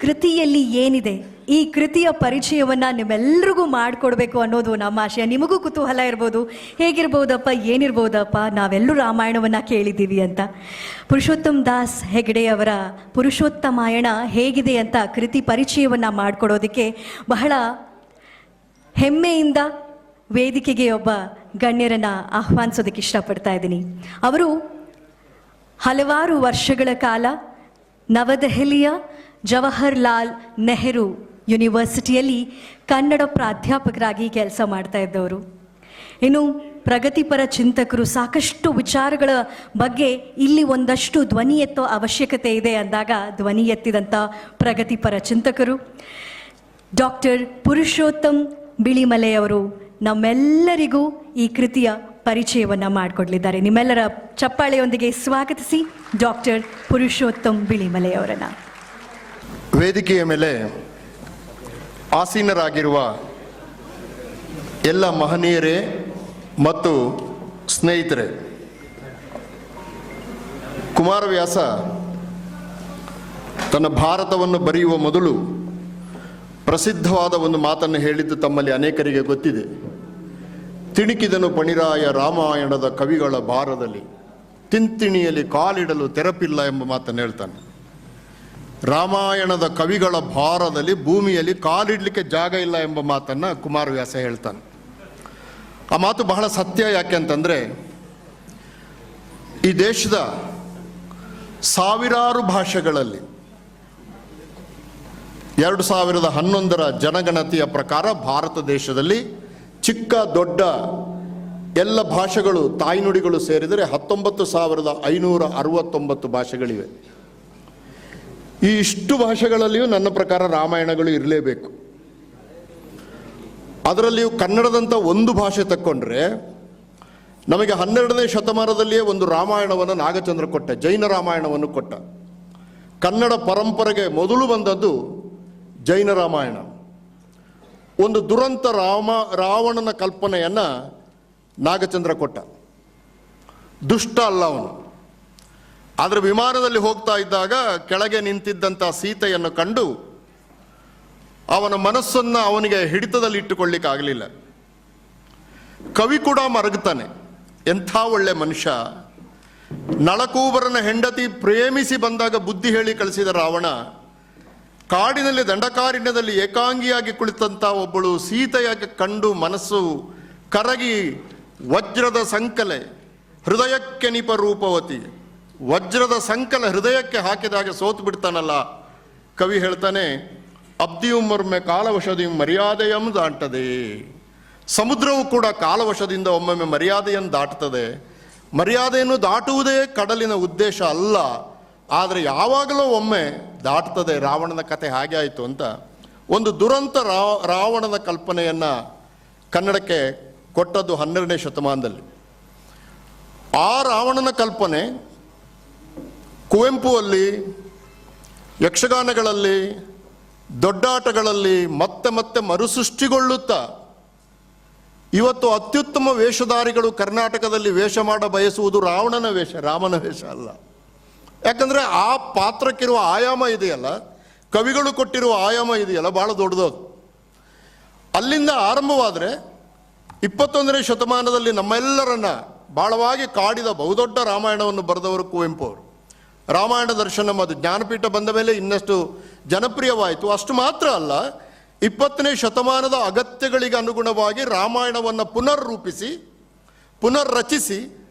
ಕೃತಿಯಲ್ಲಿ ಏನಿದೆ, ಈ ಕೃತಿಯ ಪರಿಚಯವನ್ನು ನಿಮ್ಮೆಲ್ಲರಿಗೂ ಮಾಡಿಕೊಡ್ಬೇಕು ಅನ್ನೋದು ನಮ್ಮ ಆಶಯ. ನಿಮಗೂ ಕುತೂಹಲ ಇರ್ಬೋದು, ಹೇಗಿರ್ಬೋದಪ್ಪ, ಏನಿರ್ಬೋದಪ್ಪ, ನಾವೆಲ್ಲರೂ ರಾಮಾಯಣವನ್ನು ಕೇಳಿದ್ದೀವಿ ಅಂತ. ಪುರುಷೋತ್ತಮ್ ದಾಸ್ ಹೆಗಡೆ ಅವರ ಪುರುಷೋತ್ತಮಾಯಣ ಹೇಗಿದೆ ಅಂತ ಕೃತಿ ಪರಿಚಯವನ್ನು ಮಾಡಿಕೊಡೋದಕ್ಕೆ ಬಹಳ ಹೆಮ್ಮೆಯಿಂದ ವೇದಿಕೆಗೆ ಒಬ್ಬ ಗಣ್ಯರನ್ನು ಆಹ್ವಾನಿಸೋದಕ್ಕೆ ಇಷ್ಟಪಡ್ತಾ ಇದ್ದೀನಿ. ಅವರು ಹಲವಾರು ವರ್ಷಗಳ ಕಾಲ ನವದೆಹಲಿಯ ಜವಾಹರ್ಲಾಲ್ ನೆಹರು ಯೂನಿವರ್ಸಿಟಿಯಲ್ಲಿ ಕನ್ನಡ ಪ್ರಾಧ್ಯಾಪಕರಾಗಿ ಕೆಲಸ ಮಾಡ್ತಾ ಇದ್ದವರು. ಇನ್ನು ಪ್ರಗತಿಪರ ಚಿಂತಕರು, ಸಾಕಷ್ಟು ವಿಚಾರಗಳ ಬಗ್ಗೆ ಇಲ್ಲಿ ಒಂದಷ್ಟು ಧ್ವನಿ ಎತ್ತೋ ಅವಶ್ಯಕತೆ ಇದೆ ಅಂದಾಗ ಧ್ವನಿ ಎತ್ತಿದಂಥ ಪ್ರಗತಿಪರ ಚಿಂತಕರು ಡಾಕ್ಟರ್ ಪುರುಷೋತ್ತಮ್ ಬಿಳಿಮಲೆಯವರು ನಮ್ಮೆಲ್ಲರಿಗೂ ಈ ಕೃತಿಯ ಪರಿಚಯವನ್ನು ಮಾಡಿಕೊಡ್ಲಿದ್ದಾರೆ. ನಿಮ್ಮೆಲ್ಲರ ಚಪ್ಪಾಳೆಯೊಂದಿಗೆ ಸ್ವಾಗತಿಸಿ ಡಾಕ್ಟರ್ ಪುರುಷೋತ್ತಮ್ ಬಿಳಿಮಲೆಯವರನ್ನು. ವೇದಿಕೆಯ ಮೇಲೆ ಆಸೀನರಾಗಿರುವ ಎಲ್ಲ ಮಹನೀಯರೇ ಮತ್ತು ಸ್ನೇಹಿತರೆ, ಕುಮಾರವ್ಯಾಸ ತನ್ನ ಭಾರತವನ್ನು ಬರೆಯುವ ಮೊದಲು ಪ್ರಸಿದ್ಧವಾದ ಒಂದು ಮಾತನ್ನು ಹೇಳಿದ್ದು ತಮ್ಮಲ್ಲಿ ಅನೇಕರಿಗೆ ಗೊತ್ತಿದೆ. ತಿಣಿಕಿದನು ಪಣಿರಾಯ ರಾಮಾಯಣದ ಕವಿಗಳ ಭಾರದಲ್ಲಿ, ತಿಂತಿಣಿಯಲ್ಲಿ ಕಾಲಿಡಲು ತೆರಪಿಲ್ಲ ಎಂಬ ಮಾತನ್ನು ಹೇಳ್ತಾನೆ. ರಾಮಾಯಣದ ಕವಿಗಳ ಭಾರದಲ್ಲಿ ಭೂಮಿಯಲ್ಲಿ ಕಾಲಿಡಲಿಕ್ಕೆ ಜಾಗ ಇಲ್ಲ ಎಂಬ ಮಾತನ್ನು ಕುಮಾರವ್ಯಾಸ ಹೇಳ್ತಾನೆ. ಆ ಮಾತು ಬಹಳ ಸತ್ಯ. ಯಾಕೆ ಅಂತಂದರೆ, ಈ ದೇಶದ ಸಾವಿರಾರು ಭಾಷೆಗಳಲ್ಲಿ 2011ರ ಜನಗಣತಿಯ ಪ್ರಕಾರ ಭಾರತ ದೇಶದಲ್ಲಿ ಚಿಕ್ಕ ದೊಡ್ಡ ಎಲ್ಲ ಭಾಷೆಗಳು, ತಾಯ್ನುಡಿಗಳು ಸೇರಿದರೆ 19,569 ಭಾಷೆಗಳಿವೆ. ಈ ಇಷ್ಟು ಭಾಷೆಗಳಲ್ಲಿಯೂ ನನ್ನ ಪ್ರಕಾರ ರಾಮಾಯಣಗಳು ಇರಲೇಬೇಕು. ಅದರಲ್ಲಿಯೂ ಕನ್ನಡದಂಥ ಒಂದು ಭಾಷೆ ತಕ್ಕೊಂಡ್ರೆ ನಮಗೆ 12ನೇ ಶತಮಾನದಲ್ಲಿಯೇ ಒಂದು ರಾಮಾಯಣವನ್ನು ನಾಗಚಂದ್ರ ಕೊಟ್ಟ, ಜೈನ ರಾಮಾಯಣವನ್ನು ಕೊಟ್ಟ. ಕನ್ನಡ ಪರಂಪರೆಗೆ ಮೊದಲು ಬಂದದ್ದು ಜೈನ ರಾಮಾಯಣ. ಒಂದು ದುರಂತ ರಾವಣನ ಕಲ್ಪನೆಯನ್ನು ನಾಗಚಂದ್ರ ಕೊಟ್ಟ. ದುಷ್ಟ ಅಲ್ಲ ಅವನು. ಆದರೆ ವಿಮಾನದಲ್ಲಿ ಹೋಗ್ತಾ ಇದ್ದಾಗ ಕೆಳಗೆ ನಿಂತಿದ್ದಂಥ ಸೀತೆಯನ್ನು ಕಂಡು ಅವನ ಮನಸ್ಸನ್ನು ಅವನಿಗೆ ಹಿಡಿತದಲ್ಲಿ ಇಟ್ಟುಕೊಳ್ಳಿಕ್ಕಾಗಲಿಲ್ಲ. ಕವಿ ಕೂಡ ಮರಗುತ್ತಾನೆ. ಎಂಥ ಒಳ್ಳೆ ಮನುಷ್ಯ. ನಳಕೂಬರನ ಹೆಂಡತಿ ಪ್ರೇಮಿಸಿ ಬಂದಾಗ ಬುದ್ಧಿ ಹೇಳಿ ಕಳಿಸಿದ ರಾವಣ, ಕಾಡಿನಲ್ಲಿ ದಂಡಕಾರಣ್ಯದಲ್ಲಿ ಏಕಾಂಗಿಯಾಗಿ ಕುಳಿತಂಥ ಒಬ್ಬಳು ಸೀತೆಯಾಗಿ ಕಂಡು ಮನಸ್ಸು ಕರಗಿ ವಜ್ರದ ಸಂಕಲೆ ಹೃದಯಕ್ಕೆ ನಿಪ ರೂಪವತಿ, ವಜ್ರದ ಸಂಕಲ ಹೃದಯಕ್ಕೆ ಹಾಕಿದಾಗ ಸೋತು ಬಿಡ್ತಾನಲ್ಲ. ಕವಿ ಹೇಳ್ತಾನೆ, ಅಬ್ದಿಯುಮ್ಮೊಮ್ಮೆ ಕಾಲವಶದಿಂ ಮರ್ಯಾದೆಯಂ ದಾಟದೆ. ಸಮುದ್ರವು ಕೂಡ ಕಾಲವಶದಿಂದ ಒಮ್ಮೊಮ್ಮೆ ಮರ್ಯಾದೆಯನ್ನು ದಾಟುತ್ತದೆ. ಮರ್ಯಾದೆಯನ್ನು ದಾಟುವುದೇ ಕಡಲಿನ ಉದ್ದೇಶ ಅಲ್ಲ, ಆದರೆ ಯಾವಾಗಲೂ ಒಮ್ಮೆ ದಾಟ್ತದೆ. ರಾವಣನ ಕತೆ ಹಾಗೆ ಆಯಿತು ಅಂತ ಒಂದು ದುರಂತ ರಾವಣನ ಕಲ್ಪನೆಯನ್ನು ಕನ್ನಡಕ್ಕೆ ಕೊಟ್ಟದ್ದು 12ನೇ ಶತಮಾನದಲ್ಲಿ. ಆ ರಾವಣನ ಕಲ್ಪನೆ ಕುವೆಂಪು ಅಲ್ಲಿ, ಯಕ್ಷಗಾನಗಳಲ್ಲಿ, ದೊಡ್ಡಾಟಗಳಲ್ಲಿ ಮತ್ತೆ ಮತ್ತೆ ಮರುಸೃಷ್ಟಿಗೊಳ್ಳುತ್ತಾ ಇವತ್ತು ಅತ್ಯುತ್ತಮ ವೇಷಧಾರಿಗಳು ಕರ್ನಾಟಕದಲ್ಲಿ ವೇಷ ಮಾಡ ಬಯಸುವುದು ರಾವಣನ ವೇಷ, ರಾಮನ ವೇಷ ಅಲ್ಲ. ಯಾಕಂದರೆ ಆ ಪಾತ್ರಕ್ಕಿರುವ ಆಯಾಮ ಇದೆಯಲ್ಲ, ಕವಿಗಳು ಕೊಟ್ಟಿರುವ ಆಯಾಮ ಇದೆಯಲ್ಲ, ಭಾಳ ದೊಡ್ಡದದು. ಅಲ್ಲಿಂದ ಆರಂಭವಾದರೆ 21ನೇ ಶತಮಾನದಲ್ಲಿ ನಮ್ಮೆಲ್ಲರನ್ನ ಭಾಳವಾಗಿ ಕಾಡಿದ ಬಹುದೊಡ್ಡ ರಾಮಾಯಣವನ್ನು ಬರೆದವರು ಕುವೆಂಪು ಅವರು. ರಾಮಾಯಣ ದರ್ಶನಂ ಅದು ಜ್ಞಾನಪೀಠ ಬಂದ ಮೇಲೆ ಇನ್ನಷ್ಟು ಜನಪ್ರಿಯವಾಯಿತು. ಅಷ್ಟು ಮಾತ್ರ ಅಲ್ಲ, 20ನೇ ಶತಮಾನದ ಅಗತ್ಯಗಳಿಗೆ ಅನುಗುಣವಾಗಿ ರಾಮಾಯಣವನ್ನು ಪುನರ್ರೂಪಿಸಿ ಪುನರ್ರಚಿಸಿ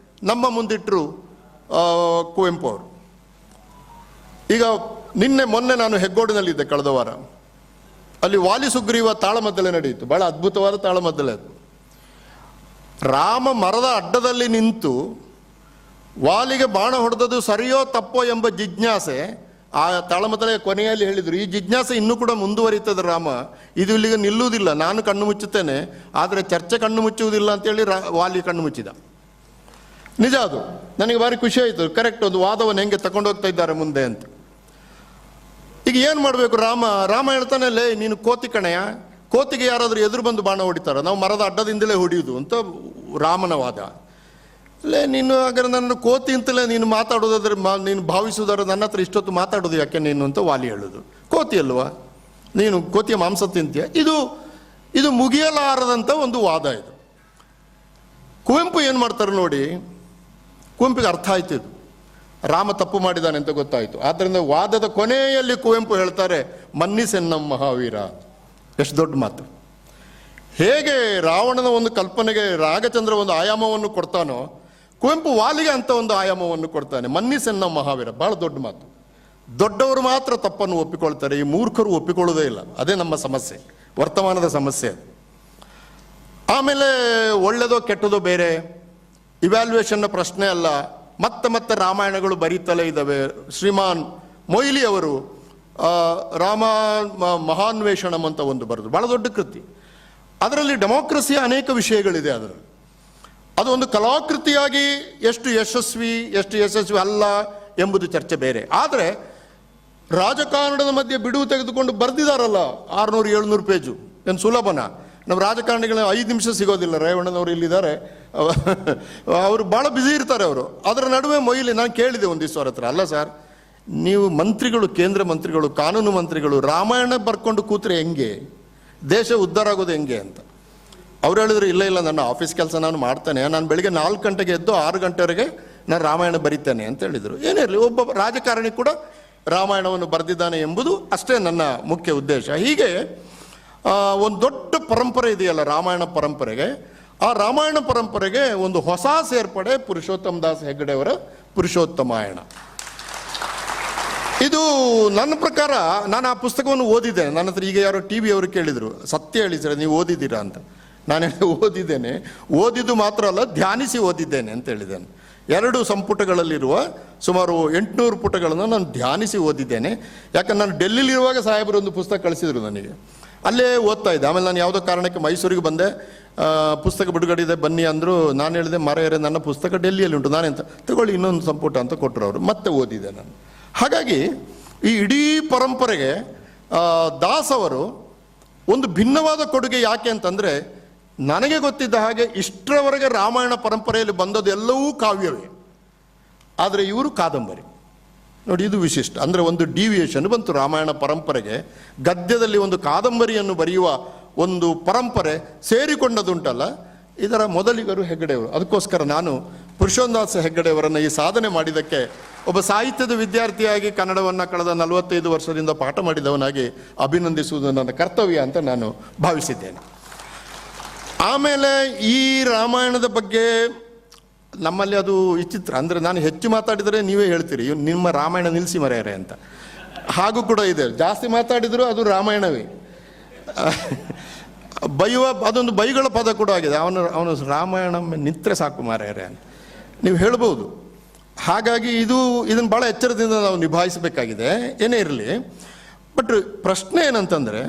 ನಮ್ಮ ಮುಂದಿಟ್ಟರು ಕುವೆಂಪು ಅವರು. ಈಗ ಮೊನ್ನೆ ನಾನು ಹೆಗ್ಗೋಡಿನಲ್ಲಿದ್ದೆ ಕಳೆದ ವಾರ. ಅಲ್ಲಿ ವಾಲಿ ಸುಗ್ರೀವ ತಾಳಮದ್ದಲೆ ನಡೆಯಿತು. ಭಾಳ ಅದ್ಭುತವಾದ ತಾಳಮದ್ದಲೆ ಅದು. ರಾಮ ಮರದ ಅಡ್ಡದಲ್ಲಿ ನಿಂತು ವಾಲಿಗೆ ಬಾಣ ಹೊಡೆದದು ಸರಿಯೋ ತಪ್ಪೋ ಎಂಬ ಜಿಜ್ಞಾಸೆ ಆ ತಾಳಮದ್ದಲೆ ಕೊನೆಯಲ್ಲಿ ಹೇಳಿದರು. ಈ ಜಿಜ್ಞಾಸೆ ಇನ್ನೂ ಕೂಡ ಮುಂದುವರಿತದೆ. ರಾಮ ಇದು ಇಲ್ಲಿಗೆ ನಿಲ್ಲುವುದಿಲ್ಲ, ನಾನು ಕಣ್ಣು ಮುಚ್ಚುತ್ತೇನೆ, ಆದರೆ ಚರ್ಚೆ ಕಣ್ಣು ಮುಚ್ಚುವುದಿಲ್ಲ ಅಂತೇಳಿ ವಾಲಿ ಕಣ್ಣು ಮುಚ್ಚಿದ. ನಿಜ ಅದು. ನನಗೆ ಭಾರಿ ಖುಷಿ ಆಯಿತು. ಕರೆಕ್ಟ್, ಒಂದು ವಾದವನ್ನು ಹೆಂಗೆ ತಗೊಂಡು ಹೋಗ್ತಾ ಇದ್ದಾರೆ ಮುಂದೆ ಅಂತ. ಈಗ ಏನು ಮಾಡಬೇಕು? ರಾಮ ಹೇಳ್ತಾನೆ, ಲೇ ನೀನು ಕೋತಿ ಕಣೆಯ, ಕೋತಿಗೆ ಯಾರಾದರೂ ಎದುರು ಬಂದು ಬಾಣ ಹೊಡಿತಾರ, ನಾವು ಮರದ ಅಡ್ಡದಿಂದಲೇ ಹೊಡೆಯುವುದು ಅಂತ ರಾಮನ ವಾದ. ಅಲ್ಲೇ ನೀನು ಹಾಗಾದ್ರೆ ನನ್ನ ಕೋತಿ ಅಂತಲೇ ನೀನು ಮಾತಾಡೋದಾದ್ರೆ ನೀನು ಭಾವಿಸೋದಾದ್ರೆ ನನ್ನ ಹತ್ರ ಇಷ್ಟೊತ್ತು ಮಾತಾಡೋದು ಯಾಕೆ ನೀನು ಅಂತ ವಾಲಿ ಹೇಳೋದು. ಕೋತಿ ಅಲ್ವಾ ನೀನು, ಕೋತಿಯ ಮಾಂಸ ತಿಂತೀಯ. ಇದು ಮುಗಿಯಲಾರದಂಥ ಒಂದು ವಾದ ಇದು. ಕುವೆಂಪು ಏನು ಮಾಡ್ತಾರೆ ನೋಡಿ, ಕುವೆಂಪಿಗೆ ಅರ್ಥ ಆಯ್ತು ಇದು, ರಾಮ ತಪ್ಪು ಮಾಡಿದ್ದಾನೆ ಅಂತ ಗೊತ್ತಾಯಿತು. ಆದ್ದರಿಂದ ವಾದದ ಕೊನೆಯಲ್ಲಿ ಕುವೆಂಪು ಹೇಳ್ತಾರೆ, ಮನ್ನಿಸೆನ್ನಂ ಮಹಾವೀರ. ಎಷ್ಟು ದೊಡ್ಡ ಮಾತು. ಹೇಗೆ ರಾವಣನ ಒಂದು ಕಲ್ಪನೆಗೆ ರಾಗಚಂದ್ರ ಒಂದು ಆಯಾಮವನ್ನು ಕೊಡ್ತಾನೋ, ಕುವೆಂಪು ವಾಲಿಗೆ ಅಂತ ಒಂದು ಆಯಾಮವನ್ನು ಕೊಡ್ತಾನೆ, ಮನ್ನಿಸೆನ್ನಂ ಮಹಾವೀರ. ಭಾಳ ದೊಡ್ಡ ಮಾತು. ದೊಡ್ಡವರು ಮಾತ್ರ ತಪ್ಪನ್ನು ಒಪ್ಪಿಕೊಳ್ತಾರೆ, ಈ ಮೂರ್ಖರು ಒಪ್ಪಿಕೊಳ್ಳೋದೇ ಇಲ್ಲ. ಅದೇ ನಮ್ಮ ಸಮಸ್ಯೆ, ವರ್ತಮಾನದ ಸಮಸ್ಯೆ. ಆಮೇಲೆ ಒಳ್ಳೆಯದೋ ಕೆಟ್ಟದೋ ಬೇರೆ, ಇವ್ಯಾಲ್ಯೂಯೇಷನ್ನ ಪ್ರಶ್ನೆ ಅಲ್ಲ. ಮತ್ತೆ ರಾಮಾಯಣಗಳು ಬರೀತಲೇ ಇದ್ದಾವೆ. ಶ್ರೀಮಾನ್ ಮೊಯ್ಲಿ ಅವರು ರಾಮ ಮಹಾನ್ವೇಷಣಂ ಅಂತ ಒಂದು ಬರೆದು, ಭಾಳ ದೊಡ್ಡ ಕೃತಿ. ಅದರಲ್ಲಿ ಡೆಮೋಕ್ರಸಿಯ ಅನೇಕ ವಿಷಯಗಳಿದೆ. ಅದರಲ್ಲಿ ಅದು ಒಂದು ಕಲಾಕೃತಿಯಾಗಿ ಎಷ್ಟು ಯಶಸ್ವಿ ಅಲ್ಲ ಎಂಬುದು ಚರ್ಚೆ ಬೇರೆ. ಆದರೆ ರಾಜಕಾರಣದ ಮಧ್ಯೆ ಬಿಡುವು ತೆಗೆದುಕೊಂಡು ಬರೆದಿದ್ದಾರಲ್ಲ 600-700 ಪೇಜು, ಏನು ಸುಲಭನ? ನಮ್ಮ ರಾಜಕಾರಣಿಗಳ 5 ನಿಮಿಷ ಸಿಗೋದಿಲ್ಲ. ರೇವಣ್ಣನವರು ಇಲ್ಲಿದ್ದಾರೆ, ಅವರು ಭಾಳ ಬ್ಯುಸಿ ಇರ್ತಾರೆ ಅವರು. ಅದರ ನಡುವೆ ಮೊಯ್ಲಿ, ನಾನು ಕೇಳಿದೆ ಒಂದು ದಿವಸ ಅವ್ರ ಹತ್ರ, ಅಲ್ಲ ಸರ್ ನೀವು ಮಂತ್ರಿಗಳು, ಕೇಂದ್ರ ಮಂತ್ರಿಗಳು, ಕಾನೂನು ಮಂತ್ರಿಗಳು ರಾಮಾಯಣ ಬರ್ಕೊಂಡು ಕೂತ್ರೆ ಹೆಂಗೆ, ದೇಶ ಉದ್ಧಾರ ಆಗೋದು ಹೆಂಗೆ ಅಂತ. ಅವ್ರು ಹೇಳಿದ್ರು, ಇಲ್ಲ ನನ್ನ ಆಫೀಸ್ ಕೆಲಸ ನಾನು ಮಾಡ್ತೇನೆ, ನಾನು ಬೆಳಿಗ್ಗೆ 4 ಗಂಟೆಗೆ ಎದ್ದು 6 ಗಂಟೆವರೆಗೆ ನಾನು ರಾಮಾಯಣ ಬರೀತೇನೆ ಅಂತ ಹೇಳಿದರು. ಏನೇ ಇರಲಿ, ಒಬ್ಬ ರಾಜಕಾರಣಿ ಕೂಡ ರಾಮಾಯಣವನ್ನು ಬರೆದಿದ್ದಾನೆ ಎಂಬುದು ಅಷ್ಟೇ ನನ್ನ ಮುಖ್ಯ ಉದ್ದೇಶ. ಹೀಗೆ ಒಂದು ದೊಡ್ಡ ಪರಂಪರೆ ಇದೆಯಲ್ಲ ರಾಮಾಯಣ ಪರಂಪರೆಗೆ. ಆ ರಾಮಾಯಣ ಪರಂಪರೆಗೆ ಒಂದು ಹೊಸ ಸೇರ್ಪಡೆ ಪುರುಷೋತ್ತಮ ದಾಸ್ ಹೆಗ್ಗಡೆಯವರ ಪುರುಷೋತ್ತಮಾಯಣ. ಇದು ನನ್ನ ಪ್ರಕಾರ, ನಾನು ಆ ಪುಸ್ತಕವನ್ನು ಓದಿದ್ದೇನೆ. ನನ್ನ ಹತ್ರ ಈಗ ಯಾರೋ TV ಅವರು ಕೇಳಿದರು, ಸತ್ಯ ಹೇಳಿ ಸರ್ ನೀವು ಓದಿದ್ದೀರಾ ಅಂತ. ನಾನು ಓದಿದ್ದೇನೆ, ಓದಿದ್ದು ಮಾತ್ರ ಅಲ್ಲ ಧ್ಯಾನಿಸಿ ಓದಿದ್ದೇನೆ ಅಂತ ಹೇಳಿದ್ದೇನೆ. 2 ಸಂಪುಟಗಳಲ್ಲಿರುವ ಸುಮಾರು 800 ಪುಟಗಳನ್ನು ನಾನು ಧ್ಯಾನಿಸಿ ಓದಿದ್ದೇನೆ. ಯಾಕಂದ್ರೆ ನಾನು ಡೆಲ್ಲಿಲಿರುವಾಗ ಸಾಹೇಬರು ಒಂದು ಪುಸ್ತಕ ಕಳಿಸಿದರು ನನಗೆ, ಅಲ್ಲೇ ಓದ್ತಾ ಇದ್ದೆ. ಆಮೇಲೆ ನಾನು ಯಾವುದೋ ಕಾರಣಕ್ಕೆ ಮೈಸೂರಿಗೆ ಬಂದೆ, ಪುಸ್ತಕ ಬಿಡುಗಡೆ ಇದೆ ಬನ್ನಿ ಅಂದರು. ನಾನು ಹೇಳಿದೆ, ಮರೆಯರೆ ನನ್ನ ಪುಸ್ತಕ ಡೆಲ್ಲಿಯಲ್ಲಿ ಉಂಟು, ನಾನೆಂತ ತಗೊಳ್ಳಿ ಇನ್ನೊಂದು ಸಂಪುಟ ಅಂತ ಕೊಟ್ಟರು ಅವರು. ಮತ್ತೆ ಓದಿದೆ ನಾನು. ಹಾಗಾಗಿ ಈ ಇಡೀ ಪರಂಪರೆಗೆ ದಾಸ್ ಅವರು ಒಂದು ಭಿನ್ನವಾದ ಕೊಡುಗೆ. ಯಾಕೆ ಅಂತಂದರೆ, ನನಗೆ ಗೊತ್ತಿದ್ದ ಹಾಗೆ ಇಷ್ಟರವರೆಗೆ ರಾಮಾಯಣ ಪರಂಪರೆಯಲ್ಲಿ ಬಂದದ್ದು ಎಲ್ಲವೂ ಕಾವ್ಯವೇ, ಆದರೆ ಇವರು ಕಾದಂಬರಿ. ನೋಡಿ, ಇದು ವಿಶಿಷ್ಟ. ಅಂದರೆ ಒಂದು ಡಿವಿಯೇಷನ್ ಬಂತು ರಾಮಾಯಣ ಪರಂಪರೆಗೆ. ಗದ್ಯದಲ್ಲಿ ಒಂದು ಕಾದಂಬರಿಯನ್ನು ಬರೆಯುವ ಒಂದು ಪರಂಪರೆ ಸೇರಿಕೊಂಡದುಂಟಲ್ಲ, ಇದರ ಮೊದಲಿಗರು ಹೆಗ್ಗಡೆಯವರು. ಅದಕ್ಕೋಸ್ಕರ ನಾನು ಪುರುಷೋತ್ತಮ ಹೆಗ್ಗಡೆಯವರನ್ನು ಈ ಸಾಧನೆ ಮಾಡಿದ್ದಕ್ಕೆ ಒಬ್ಬ ಸಾಹಿತ್ಯದ ವಿದ್ಯಾರ್ಥಿಯಾಗಿ ಕನ್ನಡವನ್ನು ಕಳೆದ 45 ವರ್ಷದಿಂದ ಪಾಠ ಮಾಡಿದವನಾಗಿ ಅಭಿನಂದಿಸುವುದು ನನ್ನ ಕರ್ತವ್ಯ ಅಂತ ನಾನು ಭಾವಿಸಿದ್ದೇನೆ. ಆಮೇಲೆ ಈ ರಾಮಾಯಣದ ಬಗ್ಗೆ ನಮ್ಮಲ್ಲಿ ಅದು ವಿಚಿತ್ರ. ಅಂದರೆ ನಾನು ಹೆಚ್ಚು ಮಾತಾಡಿದರೆ ನೀವೇ ಹೇಳ್ತೀರಿ, ನಿಮ್ಮ ರಾಮಾಯಣ ನಿಲ್ಲಿಸಿ ಮರೆಯರೆ ಅಂತ. ಹಾಗೂ ಕೂಡ ಇದೆ, ಜಾಸ್ತಿ ಮಾತಾಡಿದರೂ ಅದು ರಾಮಾಯಣವೇ. ಬೈಯುವ ಅದೊಂದು ಬೈಗಳ ಪದ ಕೂಡ ಆಗಿದೆ. ಅವನು ರಾಮಾಯಣ ನಿಂತರೆ ಸಾಕು ಮಾರೆಯರೆ ಅಂತ ನೀವು ಹೇಳ್ಬೋದು. ಹಾಗಾಗಿ ಇದನ್ನು ಭಾಳ ಎಚ್ಚರದಿಂದ ನಾವು ನಿಭಾಯಿಸಬೇಕಾಗಿದೆ. ಏನೇ ಇರಲಿ, ಬಟ್ ಪ್ರಶ್ನೆ ಏನಂತಂದರೆ,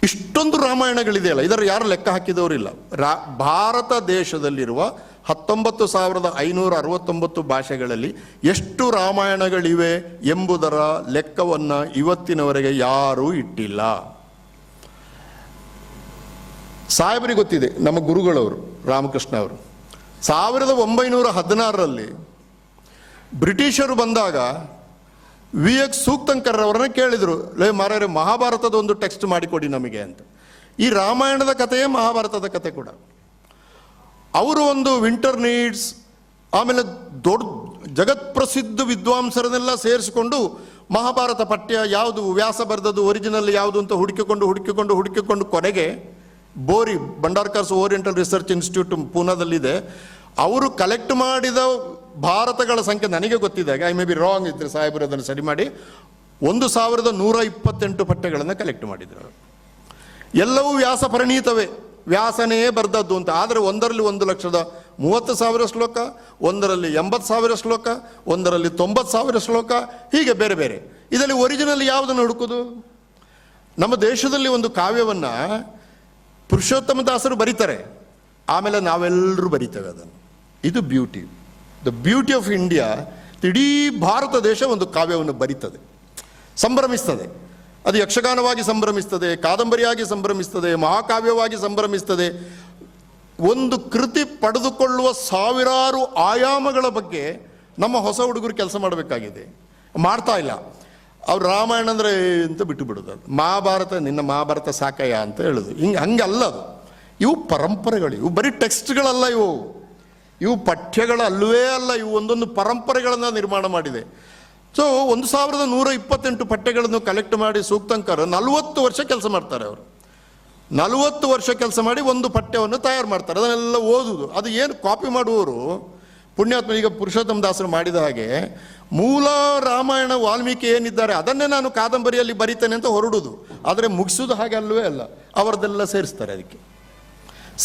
ಇಷ್ಟೊಂದು ರಾಮಾಯಣಗಳಿದೆಯಲ್ಲ, ಇದರ ಯಾರು ಲೆಕ್ಕ ಹಾಕಿದವರಿಲ್ಲ. ಭಾರತ ದೇಶದಲ್ಲಿರುವ 19,569 ಭಾಷೆಗಳಲ್ಲಿ ಎಷ್ಟು ರಾಮಾಯಣಗಳಿವೆ ಎಂಬುದರ ಲೆಕ್ಕವನ್ನು ಇವತ್ತಿನವರೆಗೆ ಯಾರೂ ಇಟ್ಟಿಲ್ಲ. ಸಾಹೇಬರಿಗೆ ಗೊತ್ತಿದೆ, ನಮ್ಮ ಗುರುಗಳವರು ರಾಮಕೃಷ್ಣ ಅವರು 1916ರಲ್ಲಿ ಬ್ರಿಟಿಷರು ಬಂದಾಗ VX ಸೂಕ್ತಂಕರ್ ಅವರನ್ನ ಕೇಳಿದರು, ಲೇ ಮಾರಾಯರೆ ಮಹಾಭಾರತದ ಒಂದು ಟೆಕ್ಸ್ಟ್ ಮಾಡಿಕೊಡಿ ನಮಗೆ ಅಂತ. ಈ ರಾಮಾಯಣದ ಕಥೆಯೇ ಮಹಾಭಾರತದ ಕಥೆ ಕೂಡ. ಅವರು ಒಂದು ವಿಂಟರ್ ನೀಡ್ಸ್, ಆಮೇಲೆ ದೊಡ್ಡ ಜಗತ್ಪ್ರಸಿದ್ಧ ವಿದ್ವಾಂಸರನ್ನೆಲ್ಲ ಸೇರಿಸಿಕೊಂಡು ಮಹಾಭಾರತ ಪಠ್ಯ ಯಾವುದು, ವ್ಯಾಸ ಬರೆದದ್ದು ಒರಿಜಿನಲ್ ಯಾವುದು ಅಂತ ಹುಡುಕಿಕೊಂಡು ಕೊನೆಗೆ ಬೋರಿ ಭಂಡಾರ್ಕರ್ಸ್ ಓರಿಯೆಂಟಲ್ ರಿಸರ್ಚ್ ಇನ್ಸ್ಟಿಟ್ಯೂಟ್ ಪೂನಾದಲ್ಲಿದೆ, ಅವರು ಕಲೆಕ್ಟ್ ಮಾಡಿದ ಭಾರತಗಳ ಸಂಖ್ಯೆ ನನಗೆ ಗೊತ್ತಿದ್ದಾಗ, ಐ ಮೇ ಬಿ ರಾಂಗ್ ಇದ್ರೆ ಸಾಹೇಬರು ಅದನ್ನು ಸರಿ ಮಾಡಿ, 1128 ಪಠ್ಯಗಳನ್ನು ಕಲೆಕ್ಟ್ ಮಾಡಿದರು. ಎಲ್ಲವೂ ವ್ಯಾಸ ಪರಿಣೀತವೇ, ವ್ಯಾಸನೇ ಬರೆದದ್ದು ಅಂತ. ಆದರೆ ಒಂದರಲ್ಲಿ 1,30,000 ಶ್ಲೋಕ, ಒಂದರಲ್ಲಿ 80,000 ಶ್ಲೋಕ, ಒಂದರಲ್ಲಿ 90,000 ಶ್ಲೋಕ, ಹೀಗೆ ಬೇರೆ ಬೇರೆ. ಇದರಲ್ಲಿ ಒರಿಜಿನಲ್ ಯಾವುದನ್ನು ಹುಡುಕೋದು? ನಮ್ಮ ದೇಶದಲ್ಲಿ ಒಂದು ಕಾವ್ಯವನ್ನು ಪುರುಷೋತ್ತಮ ದಾಸರು ಬರೀತಾರೆ, ಆಮೇಲೆ ನಾವೆಲ್ಲರೂ ಬರೀತೇವೆ ಅದನ್ನು. ಇದು beauty, the beauty of India. ಇಡೀ ಭಾರತ ದೇಶ ಒಂದು ಕಾವ್ಯವನ್ನು ಬರೀತದೆ, ಸಂಭ್ರಮಿಸ್ತದೆ. ಅದು ಯಕ್ಷಗಾನವಾಗಿ ಸಂಭ್ರಮಿಸ್ತದೆ, ಕಾದಂಬರಿಯಾಗಿ ಸಂಭ್ರಮಿಸ್ತದೆ, ಮಹಾಕಾವ್ಯವಾಗಿ ಸಂಭ್ರಮಿಸ್ತದೆ. ಒಂದು ಕೃತಿ ಪಡೆದುಕೊಳ್ಳುವ ಸಾವಿರಾರು ಆಯಾಮಗಳ ಬಗ್ಗೆ ನಮ್ಮ ಹೊಸ ಹುಡುಗರು ಕೆಲಸ ಮಾಡಬೇಕಾಗಿದೆ, ಮಾಡ್ತಾ ಇಲ್ಲ. ಅವ್ರು ರಾಮಾಯಣ ಅಂದರೆ ಅಂತ ಬಿಟ್ಟು ಬಿಡೋದು, ಅದು ಮಹಾಭಾರತ ನಿನ್ನ ಮಹಾಭಾರತ ಸಾಕಯ್ಯ ಅಂತ ಹೇಳೋದು. ಹಂಗೆ ಅಲ್ಲ ಅದು. ಇವು ಪರಂಪರೆಗಳು, ಇವು ಬರೀ ಟೆಕ್ಸ್ಟ್ಗಳಲ್ಲ, ಇವು ಪಠ್ಯಗಳಲ್ಲವೇ ಅಲ್ಲ, ಇವು ಒಂದೊಂದು ಪರಂಪರೆಗಳನ್ನು ನಿರ್ಮಾಣ ಮಾಡಿದೆ. ಸೊ 1128 ಪಠ್ಯಗಳನ್ನು ಕಲೆಕ್ಟ್ ಮಾಡಿ ಸೂಕ್ತಂಕರ 40 ವರ್ಷ ಕೆಲಸ ಮಾಡ್ತಾರೆ ಅವರು. 40 ವರ್ಷ ಕೆಲಸ ಮಾಡಿ ಒಂದು ಪಠ್ಯವನ್ನು ತಯಾರು ಮಾಡ್ತಾರೆ, ಅದನ್ನೆಲ್ಲ ಓದುವುದು. ಅದು ಏನು ಕಾಪಿ ಮಾಡುವವರು ಪುಣ್ಯಾತ್ಮ, ಈಗ ಪುರುಷೋತ್ತಮ ದಾಸರು ಮಾಡಿದ ಹಾಗೆ ಮೂಲ ರಾಮಾಯಣ ವಾಲ್ಮೀಕಿ ಏನಿದ್ದಾರೆ ಅದನ್ನೇ ನಾನು ಕಾದಂಬರಿಯಲ್ಲಿ ಬರೀತೇನೆ ಅಂತ ಹೊರಡುವುದು, ಆದರೆ ಮುಗಿಸೋದು ಹಾಗೆ ಅಲ್ಲವೇ ಅಲ್ಲ. ಅವರದೆಲ್ಲ ಸೇರಿಸ್ತಾರೆ. ಅದಕ್ಕೆ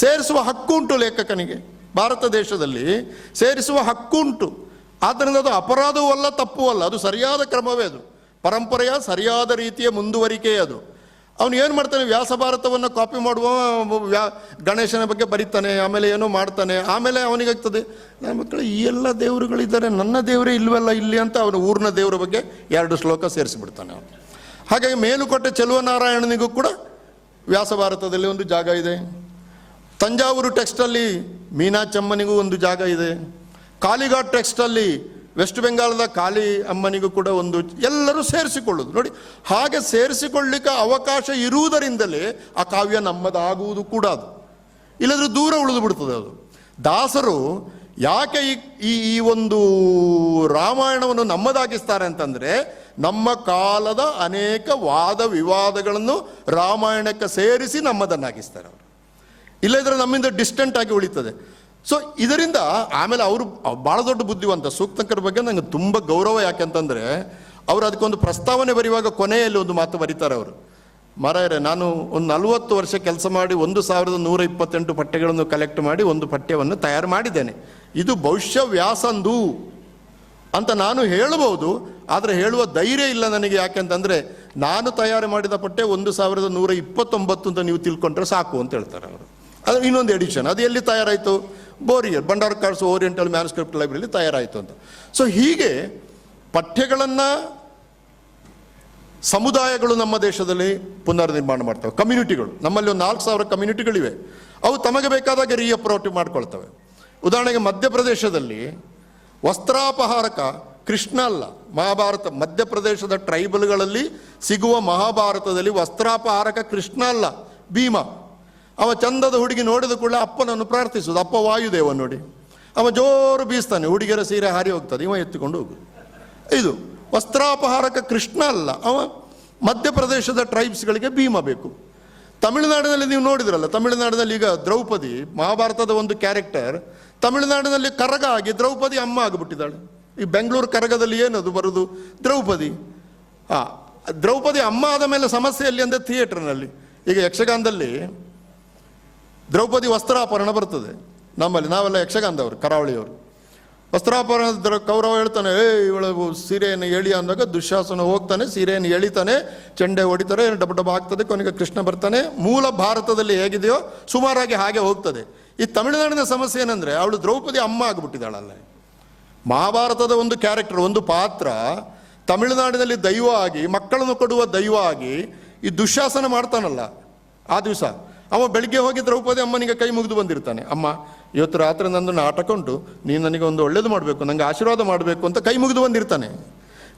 ಸೇರಿಸುವ ಹಕ್ಕುಂಟು ಲೇಖಕನಿಗೆ, ಭಾರತ ದೇಶದಲ್ಲಿ ಸೇರಿಸುವ ಹಕ್ಕುಂಟು. ಆದ್ದರಿಂದ ಅದು ಅಪರಾಧವೂ ಅಲ್ಲ, ತಪ್ಪೂ ಅಲ್ಲ, ಅದು ಸರಿಯಾದ ಕ್ರಮವೇ. ಅದು ಪರಂಪರೆಯ ಸರಿಯಾದ ರೀತಿಯ ಮುಂದುವರಿಕೆ. ಅದು ಅವನು ಏನು ಮಾಡ್ತಾನೆ, ವ್ಯಾಸ ಭಾರತವನ್ನು ಕಾಪಿ ಮಾಡುವ, ಗಣೇಶನ ಬಗ್ಗೆ ಬರೀತಾನೆ, ಆಮೇಲೆ ಏನೋ ಮಾಡ್ತಾನೆ. ಆಮೇಲೆ ಅವನಿಗಾಗ್ತದೆ, ನನ್ನ ಮಕ್ಕಳು ಈ ಎಲ್ಲ ದೇವರುಗಳಿದ್ದಾರೆ, ನನ್ನ ದೇವರೇ ಇಲ್ವಲ್ಲ ಇಲ್ಲಿ ಅಂತ ಅವನು ಊರಿನ ದೇವರ ಬಗ್ಗೆ 2 ಶ್ಲೋಕ ಸೇರಿಸಿಬಿಡ್ತಾನೆ ಅವನು. ಹಾಗಾಗಿ ಮೇಲುಕೋಟೆ ಚೆಲುವನಾರಾಯಣನಿಗೂ ಕೂಡ ವ್ಯಾಸ ಭಾರತದಲ್ಲಿ ಒಂದು ಜಾಗ ಇದೆ. ತಂಜಾವೂರು ಟೆಕ್ಸ್ಟಲ್ಲಿ ಮೀನಾಚಮ್ಮನಿಗೂ ಒಂದು ಜಾಗ ಇದೆ. ಕಾಲಿಘಾಟ್ ಟೆಕ್ಸ್ಟಲ್ಲಿ ವೆಸ್ಟ್ ಬೆಂಗಾಲದ ಕಾಳಿ ಅಮ್ಮನಿಗೂ ಕೂಡ ಒಂದು, ಎಲ್ಲರೂ ಸೇರಿಸಿಕೊಳ್ಳೋದು ನೋಡಿ. ಹಾಗೆ ಸೇರಿಸಿಕೊಳ್ಳಿಕ್ಕೆ ಅವಕಾಶ ಇರುವುದರಿಂದಲೇ ಆ ಕಾವ್ಯ ನಮ್ಮದಾಗುವುದು ಕೂಡ. ಅದು ಇಲ್ಲದ್ರೆ ದೂರ ಉಳಿದು ಬಿಡ್ತದೆ. ಅದು ದಾಸರು ಯಾಕೆ ಈ ಒಂದು ರಾಮಾಯಣವನ್ನು ನಮ್ಮದಾಗಿಸ್ತಾರೆ ಅಂತಂದರೆ, ನಮ್ಮ ಕಾಲದ ಅನೇಕ ವಾದ ವಿವಾದಗಳನ್ನು ರಾಮಾಯಣಕ್ಕೆ ಸೇರಿಸಿ ನಮ್ಮದನ್ನಾಗಿಸ್ತಾರೆ ಅವರು. ಇಲ್ಲದ್ರೆ ನಮ್ಮಿಂದ ಡಿಸ್ಟೆಂಟ್ ಆಗಿ ಉಳಿತದೆ. ಸೊ ಇದರಿಂದ ಆಮೇಲೆ ಅವರು ಭಾಳ ದೊಡ್ಡ ಬುದ್ಧಿವಂತ. ಸೂಕ್ತಂಕರ ಬಗ್ಗೆ ನಂಗೆ ತುಂಬ ಗೌರವ. ಯಾಕೆಂತಂದರೆ ಅವರು ಅದಕ್ಕೊಂದು ಪ್ರಸ್ತಾವನೆ ಬರೆಯುವಾಗ ಕೊನೆಯಲ್ಲಿ ಒಂದು ಮಾತು ಬರೀತಾರೆ ಅವರು, ಮಾರಾಯರೆ ನಾನು ಒಂದು 40 ವರ್ಷ ಕೆಲಸ ಮಾಡಿ 1128 ಪಠ್ಯಗಳನ್ನು ಕಲೆಕ್ಟ್ ಮಾಡಿ ಒಂದು ಪಠ್ಯವನ್ನು ತಯಾರು ಮಾಡಿದ್ದೇನೆ. ಇದು ಬಹುಶಃ ವ್ಯಾಸಂದು ಅಂತ ನಾನು ಹೇಳಬಹುದು, ಆದರೆ ಹೇಳುವ ಧೈರ್ಯ ಇಲ್ಲ ನನಗೆ. ಯಾಕೆಂತಂದರೆ ನಾನು ತಯಾರು ಮಾಡಿದ ಪಠ್ಯ 1129 ಅಂತ ನೀವು ತಿಳ್ಕೊಂಡ್ರೆ ಸಾಕು ಅಂತ ಹೇಳ್ತಾರೆ ಅವರು. ಅದು ಇನ್ನೊಂದು ಎಡಿಷನ್, ಅದು ಎಲ್ಲಿ ತಯಾರಾಯಿತು? ಬೋರಿಯರ್ ಬಂಡಾರ್ ಕಾರ್ಡ್ಸ್ ಓರಿಯೆಂಟಲ್ ಮ್ಯಾನುಸ್ಕ್ರಿಪ್ಟ್ ಲೈಬ್ರರಿಲಿ ತಯಾರಾಯಿತು ಅಂತ. ಸೊ ಹೀಗೆ ಪಠ್ಯಗಳನ್ನು ಸಮುದಾಯಗಳು ನಮ್ಮ ದೇಶದಲ್ಲಿ ಪುನರ್ ನಿರ್ಮಾಣ ಮಾಡ್ತವೆ. ಕಮ್ಯುನಿಟಿಗಳು, ನಮ್ಮಲ್ಲಿ ಒಂದು 4000 ಕಮ್ಯುನಿಟಿಗಳಿವೆ. ಅವು ತಮಗೆ ಬೇಕಾದಾಗ ರೀಅಪ್ರೋಟಿವ್ ಮಾಡ್ಕೊಳ್ತವೆ. ಉದಾಹರಣೆಗೆ ಮಧ್ಯಪ್ರದೇಶದಲ್ಲಿ ವಸ್ತ್ರಾಪಹಾರಕ ಕೃಷ್ಣ ಅಲ್ಲ, ಮಹಾಭಾರತ. ಮಧ್ಯಪ್ರದೇಶದ ಟ್ರೈಬಲ್ಗಳಲ್ಲಿ ಸಿಗುವ ಮಹಾಭಾರತದಲ್ಲಿ ವಸ್ತ್ರಾಪಹಾರಕ ಕೃಷ್ಣ ಅಲ್ಲ, ಭೀಮ. ಅವ ಚಂದದ ಹುಡುಗಿ ನೋಡಿದ ಕೂಡಲೇ ಅಪ್ಪನನ್ನು ಪ್ರಾರ್ಥಿಸುವುದು. ಅಪ್ಪ ವಾಯುದೇವ ನೋಡಿ, ಅವ ಜೋರು ಬೀಸ್ತಾನೆ, ಹುಡುಗಿಯರ ಸೀರೆ ಹಾರಿ ಹೋಗ್ತದೆ, ಇವ ಎತ್ತಿಕೊಂಡು ಹೋಗುದು. ಇದು ವಸ್ತ್ರಾಪಹಾರಕ ಕೃಷ್ಣ ಅಲ್ಲ, ಅವ ಮಧ್ಯಪ್ರದೇಶದ ಟ್ರೈಬ್ಸ್ಗಳಿಗೆ ಭೀಮ ಬೇಕು. ತಮಿಳುನಾಡಿನಲ್ಲಿ ನೀವು ನೋಡಿದ್ರಲ್ಲ, ತಮಿಳುನಾಡಿನಲ್ಲಿ ಈಗ ದ್ರೌಪದಿ ಮಹಾಭಾರತದ ಒಂದು ಕ್ಯಾರೆಕ್ಟರ್, ತಮಿಳುನಾಡಿನಲ್ಲಿ ಕರಗ ಆಗಿ ದ್ರೌಪದಿ ಅಮ್ಮ ಆಗಿಬಿಟ್ಟಿದ್ದಾಳೆ. ಈ ಬೆಂಗಳೂರು ಕರಗದಲ್ಲಿ ಏನದು ಬರೋದು? ದ್ರೌಪದಿ. ದ್ರೌಪದಿ ಅಮ್ಮ ಆದ ಮೇಲೆ ಸಮಸ್ಯೆ ಎಲ್ಲಿ ಅಂದರೆ ಥಿಯೇಟರ್ನಲ್ಲಿ. ಈಗ ಯಕ್ಷಗಾನದಲ್ಲಿ ದ್ರೌಪದಿ ವಸ್ತ್ರಾಪರಣ ಬರ್ತದೆ ನಮ್ಮಲ್ಲಿ, ನಾವೆಲ್ಲ ಯಕ್ಷಗಾನದವರು, ಕರಾವಳಿಯವರು. ವಸ್ತ್ರಾಪರಣ ಕೌರವ ಹೇಳ್ತಾನೆ, ಇವಳು ಸೀರೆಯನ್ನು ಎಳಿ ಅಂದಾಗ ದುಶ್ಯಾಸನ ಹೋಗ್ತಾನೆ, ಸೀರೆಯನ್ನು ಎಳಿತಾನೆ, ಚೆಂಡೆ ಹೊಡಿತಾರೆ, ಡಬ್ಬ ಡಬ್ಬ ಆಗ್ತದೆ, ಕೊನೆಗೆ ಕೃಷ್ಣ ಬರ್ತಾನೆ. ಮೂಲ ಭಾರತದಲ್ಲಿ ಹೇಗಿದೆಯೋ ಸುಮಾರಾಗಿ ಹಾಗೆ ಹೋಗ್ತದೆ. ಈ ತಮಿಳುನಾಡಿನ ಸಮಸ್ಯೆ ಏನಂದರೆ ಅವಳು ದ್ರೌಪದಿ ಅಮ್ಮ ಆಗಿಬಿಟ್ಟಿದ್ದಾಳಲ್ಲ. ಮಹಾಭಾರತದ ಒಂದು ಕ್ಯಾರೆಕ್ಟರ್, ಒಂದು ಪಾತ್ರ ತಮಿಳುನಾಡಿನಲ್ಲಿ ದೈವ ಆಗಿ, ಮಕ್ಕಳನ್ನು ಕೊಡುವ ದೈವ ಆಗಿ ಈ ದುಶ್ಯಾಸನ ಮಾಡ್ತಾನಲ್ಲ. ಆ ದಿವಸ ಅವ ಬೆಳಿಗ್ಗೆ ಹೋಗಿ ದ್ರೌಪದಿ ಅಮ್ಮನಿಗೆ ಕೈ ಮುಗಿದು ಬಂದಿರ್ತಾನೆ, ಅಮ್ಮ ಇವತ್ತು ರಾತ್ರಿ ನಂದು ನಾಟಕ ಉಂಟು, ನೀನು ನನಗೆ ಒಂದು ಒಳ್ಳೇದು ಮಾಡಬೇಕು, ನನಗೆ ಆಶೀರ್ವಾದ ಮಾಡಬೇಕು ಅಂತ ಕೈ ಮುಗಿದು ಬಂದಿರ್ತಾನೆ.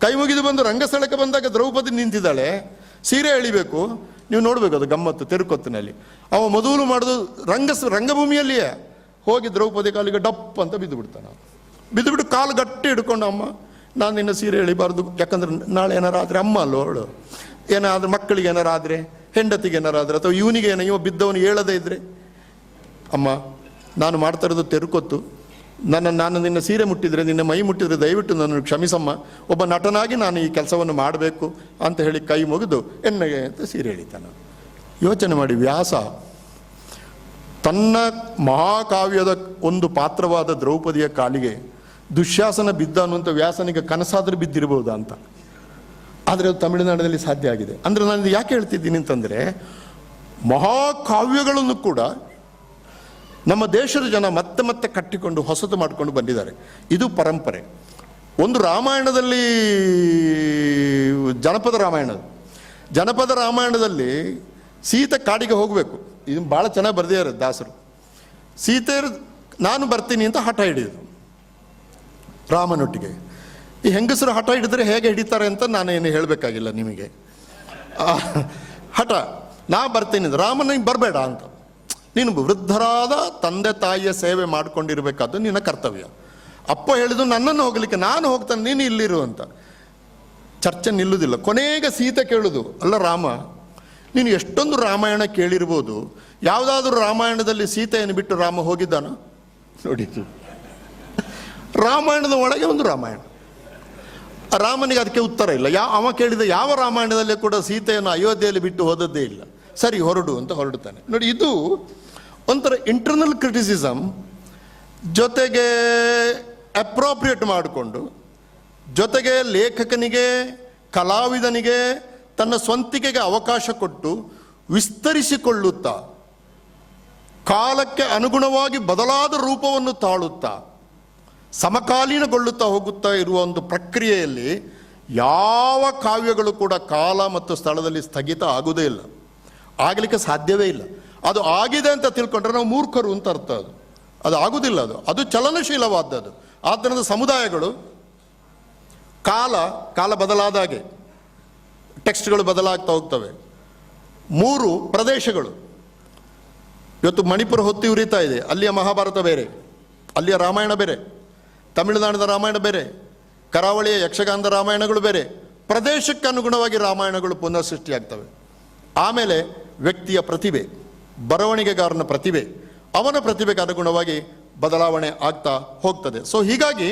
ಕೈ ಮುಗಿದು ಬಂದು ರಂಗಸ್ಥಳಕ್ಕೆ ಬಂದಾಗ ದ್ರೌಪದಿ ನಿಂತಿದ್ದಾಳೆ, ಸೀರೆ ಎಳಿಬೇಕು. ನೀವು ನೋಡಬೇಕು ಅದು ಗಮ್ಮತ್ತು. ತೆರುಕೊತ್ತಿನಲ್ಲಿ ಅವ ಮೊದಲು ಮಾಡೋದು ರಂಗಭೂಮಿಯಲ್ಲಿಯೇ ಹೋಗಿ ದ್ರೌಪದಿ ಕಾಲಿಗೆ ಡಪ್ ಅಂತ ಬಿದ್ದು ಬಿಡ್ತಾನೆ. ಬಿದ್ದುಬಿಟ್ಟು ಕಾಲು ಗಟ್ಟಿ ಹಿಡ್ಕೊಂಡು, ಅಮ್ಮ ನಾನು ನಿನ್ನ ಸೀರೆ ಎಳಿಬಾರ್ದು, ಯಾಕಂದ್ರೆ ನಾಳೆ ಏನಾರಾದರೆ ಅಮ್ಮ ಅಲ್ಲೋ ಅವಳು, ಏನಾದರೂ ಮಕ್ಕಳಿಗೆ ಏನಾರಾದರೆ, ಹೆಂಡತಿಗೆ ಏನಾರಾದರೆ, ಅಥವಾ ಇವನಿಗೆ ಏನೋ, ಇವ ಬಿದ್ದವನು ಹೇಳದೇ ಇದ್ರೆ, ಅಮ್ಮ ನಾನು ಮಾಡ್ತಾ ಇರೋದು ತೆರುಕೊತ್ತು, ನಾನು ನಿನ್ನ ಸೀರೆ ಮುಟ್ಟಿದರೆ, ನಿನ್ನ ಮೈ ಮುಟ್ಟಿದರೆ ದಯವಿಟ್ಟು ನನ್ನನ್ನು ಕ್ಷಮಿಸಮ್ಮ, ಒಬ್ಬ ನಟನಾಗಿ ನಾನು ಈ ಕೆಲಸವನ್ನು ಮಾಡಬೇಕು ಅಂತ ಹೇಳಿ ಕೈ ಮುಗಿದು ಎಣ್ಣೆಗೆ ಅಂತ ಸೀರೆ ಎಳಿತಾನೆ. ಯೋಚನೆ ಮಾಡಿ, ವ್ಯಾಸ ತನ್ನ ಮಹಾಕಾವ್ಯದ ಒಂದು ಪಾತ್ರವಾದ ದ್ರೌಪದಿಯ ಕಾಲಿಗೆ ದುಶ್ಯಾಸನ ಬಿದ್ದ ಅನ್ನುವಂಥ ವ್ಯಾಸನಿಗೆ ಕನಸಾದರೂ ಬಿದ್ದಿರಬಹುದಾ ಅಂತ. ಆದರೆ ಅದು ತಮಿಳುನಾಡಿನಲ್ಲಿ ಸಾಧ್ಯ ಆಗಿದೆ. ಅಂದರೆ ನಾನು ಯಾಕೆ ಹೇಳ್ತಿದ್ದೀನಿ ಅಂತಂದರೆ, ಮಹಾಕಾವ್ಯಗಳನ್ನು ಕೂಡ ನಮ್ಮ ದೇಶದ ಜನ ಮತ್ತೆ ಮತ್ತೆ ಕಟ್ಟಿಕೊಂಡು ಹೊಸತು ಮಾಡಿಕೊಂಡು ಬಂದಿದ್ದಾರೆ. ಇದು ಪರಂಪರೆ. ಒಂದು ರಾಮಾಯಣದಲ್ಲಿ, ಜನಪದ ರಾಮಾಯಣದಲ್ಲಿ ಸೀತೆ ಕಾಡಿಗೆ ಹೋಗಬೇಕು, ಇದು ಭಾಳ ಚೆನ್ನಾಗಿ ಬರೆದಿದ್ದಾರೆ ದಾಸರು. ಸೀತೆ ನಾನು ಬರ್ತೀನಿ ಅಂತ ಹಠ ಹಿಡಿಯೋದು ರಾಮನೊಟ್ಟಿಗೆ. ಈ ಹೆಂಗಸರು ಹಠ ಹಿಡಿದ್ರೆ ಹೇಗೆ ಹಿಡಿತಾರೆ ಅಂತ ನಾನೇನು ಹೇಳಬೇಕಾಗಿಲ್ಲ ನಿಮಗೆ. ಹಠ, ನಾ ಬರ್ತೀನಿ, ರಾಮನ ನೀನು ಬರಬೇಡ ಅಂತ. ನೀನು ವೃದ್ಧರಾದ ತಂದೆ ತಾಯಿಯ ಸೇವೆ ಮಾಡ್ಕೊಂಡಿರ್ಬೇಕಾದ್ದು ನಿನ್ನ ಕರ್ತವ್ಯ. ಅಪ್ಪ ಹೇಳಿದ್ದು ನನ್ನನ್ನು ಹೋಗ್ಲಿಕ್ಕೆ, ನಾನು ಹೋಗ್ತಾನೆ, ನೀನು ಇಲ್ಲಿರು ಅಂತ. ಚರ್ಚೆ ನಿಲ್ಲುವುದಿಲ್ಲ. ಕೊನೆಗೆ ಸೀತೆ ಕೇಳುದು, ಅಲ್ಲ ರಾಮ, ನೀನು ಎಷ್ಟೊಂದು ರಾಮಾಯಣ ಕೇಳಿರ್ಬೋದು, ಯಾವುದಾದ್ರೂ ರಾಮಾಯಣದಲ್ಲಿ ಸೀತೆಯನ್ನು ಬಿಟ್ಟು ರಾಮ ಹೋಗಿದ್ದಾನ? ನೋಡಿದ್ದು ರಾಮಾಯಣದ ಒಳಗೆ ಒಂದು ರಾಮಾಯಣ. ರಾಮನಿಗೆ ಅದಕ್ಕೆ ಉತ್ತರ ಇಲ್ಲ. ಅವ ಕೇಳಿದ ಯಾವ ರಾಮಾಯಣದಲ್ಲಿ ಕೂಡ ಸೀತೆಯನ್ನು ಅಯೋಧ್ಯೆಯಲ್ಲಿ ಬಿಟ್ಟು ಹೋದದ್ದೇ ಇಲ್ಲ. ಸರಿ ಹೊರಡು ಅಂತ ಹೊರಡುತ್ತಾನೆ. ನೋಡಿ, ಇದು ಒಂಥರ ಇಂಟರ್ನಲ್ ಕ್ರಿಟಿಸಿಸಮ್ ಜೊತೆಗೆ ಅಪ್ರೋಪ್ರಿಯೇಟ್ ಮಾಡಿಕೊಂಡು, ಜೊತೆಗೆ ಲೇಖಕನಿಗೆ ಕಲಾವಿದನಿಗೆ ತನ್ನ ಸ್ವಂತಿಕೆಗೆ ಅವಕಾಶ ಕೊಟ್ಟು ವಿಸ್ತರಿಸಿಕೊಳ್ಳುತ್ತಾ, ಕಾಲಕ್ಕೆ ಅನುಗುಣವಾಗಿ ಬದಲಾದ ರೂಪವನ್ನು ತಾಳುತ್ತಾ, ಸಮಕಾಲೀನಗೊಳ್ಳುತ್ತಾ ಹೋಗುತ್ತಾ ಇರುವ ಒಂದು ಪ್ರಕ್ರಿಯೆಯಲ್ಲಿ ಯಾವ ಕಾವ್ಯಗಳು ಕೂಡ ಕಾಲ ಮತ್ತು ಸ್ಥಳದಲ್ಲಿ ಸ್ಥಗಿತ ಆಗುವುದೇ ಇಲ್ಲ, ಆಗಲಿಕ್ಕೆ ಸಾಧ್ಯವೇ ಇಲ್ಲ. ಅದು ಆಗಿದೆ ಅಂತ ತಿಳ್ಕೊಂಡ್ರೆ ನಾವು ಮೂರ್ಖರು ಅಂತ ಅರ್ಥ. ಅದು ಆಗುವುದಿಲ್ಲ. ಅದು ಚಲನಶೀಲವಾದದ್ದು. ಆದ್ದರಿಂದ ಸಮುದಾಯಗಳು ಕಾಲ ಬದಲಾದ ಹಾಗೆ ಟೆಕ್ಸ್ಟ್ಗಳು ಬದಲಾಗ್ತಾ ಹೋಗ್ತವೆ. 3 ಪ್ರದೇಶಗಳು. ಇವತ್ತು ಮಣಿಪುರ ಹೊತ್ತಿ ಉರಿತಾ ಇದೆ, ಅಲ್ಲಿಯ ಮಹಾಭಾರತ ಬೇರೆ, ಅಲ್ಲಿಯ ರಾಮಾಯಣ ಬೇರೆ, ತಮಿಳುನಾಡಿನ ರಾಮಾಯಣ ಬೇರೆ, ಕರಾವಳಿಯ ಯಕ್ಷಗಾನದ ರಾಮಾಯಣಗಳು ಬೇರೆ. ಪ್ರದೇಶಕ್ಕೆ ಅನುಗುಣವಾಗಿ ರಾಮಾಯಣಗಳು ಪುನಃ ಸೃಷ್ಟಿಯಾಗ್ತವೆ. ಆಮೇಲೆ ವ್ಯಕ್ತಿಯ ಪ್ರತಿಭೆ, ಬರವಣಿಗೆಗಾರನ ಪ್ರತಿಭೆ, ಅವನ ಪ್ರತಿಭೆಗೆ ಅನುಗುಣವಾಗಿ ಬದಲಾವಣೆ ಆಗ್ತಾ ಹೋಗ್ತದೆ. ಸೊ ಹೀಗಾಗಿ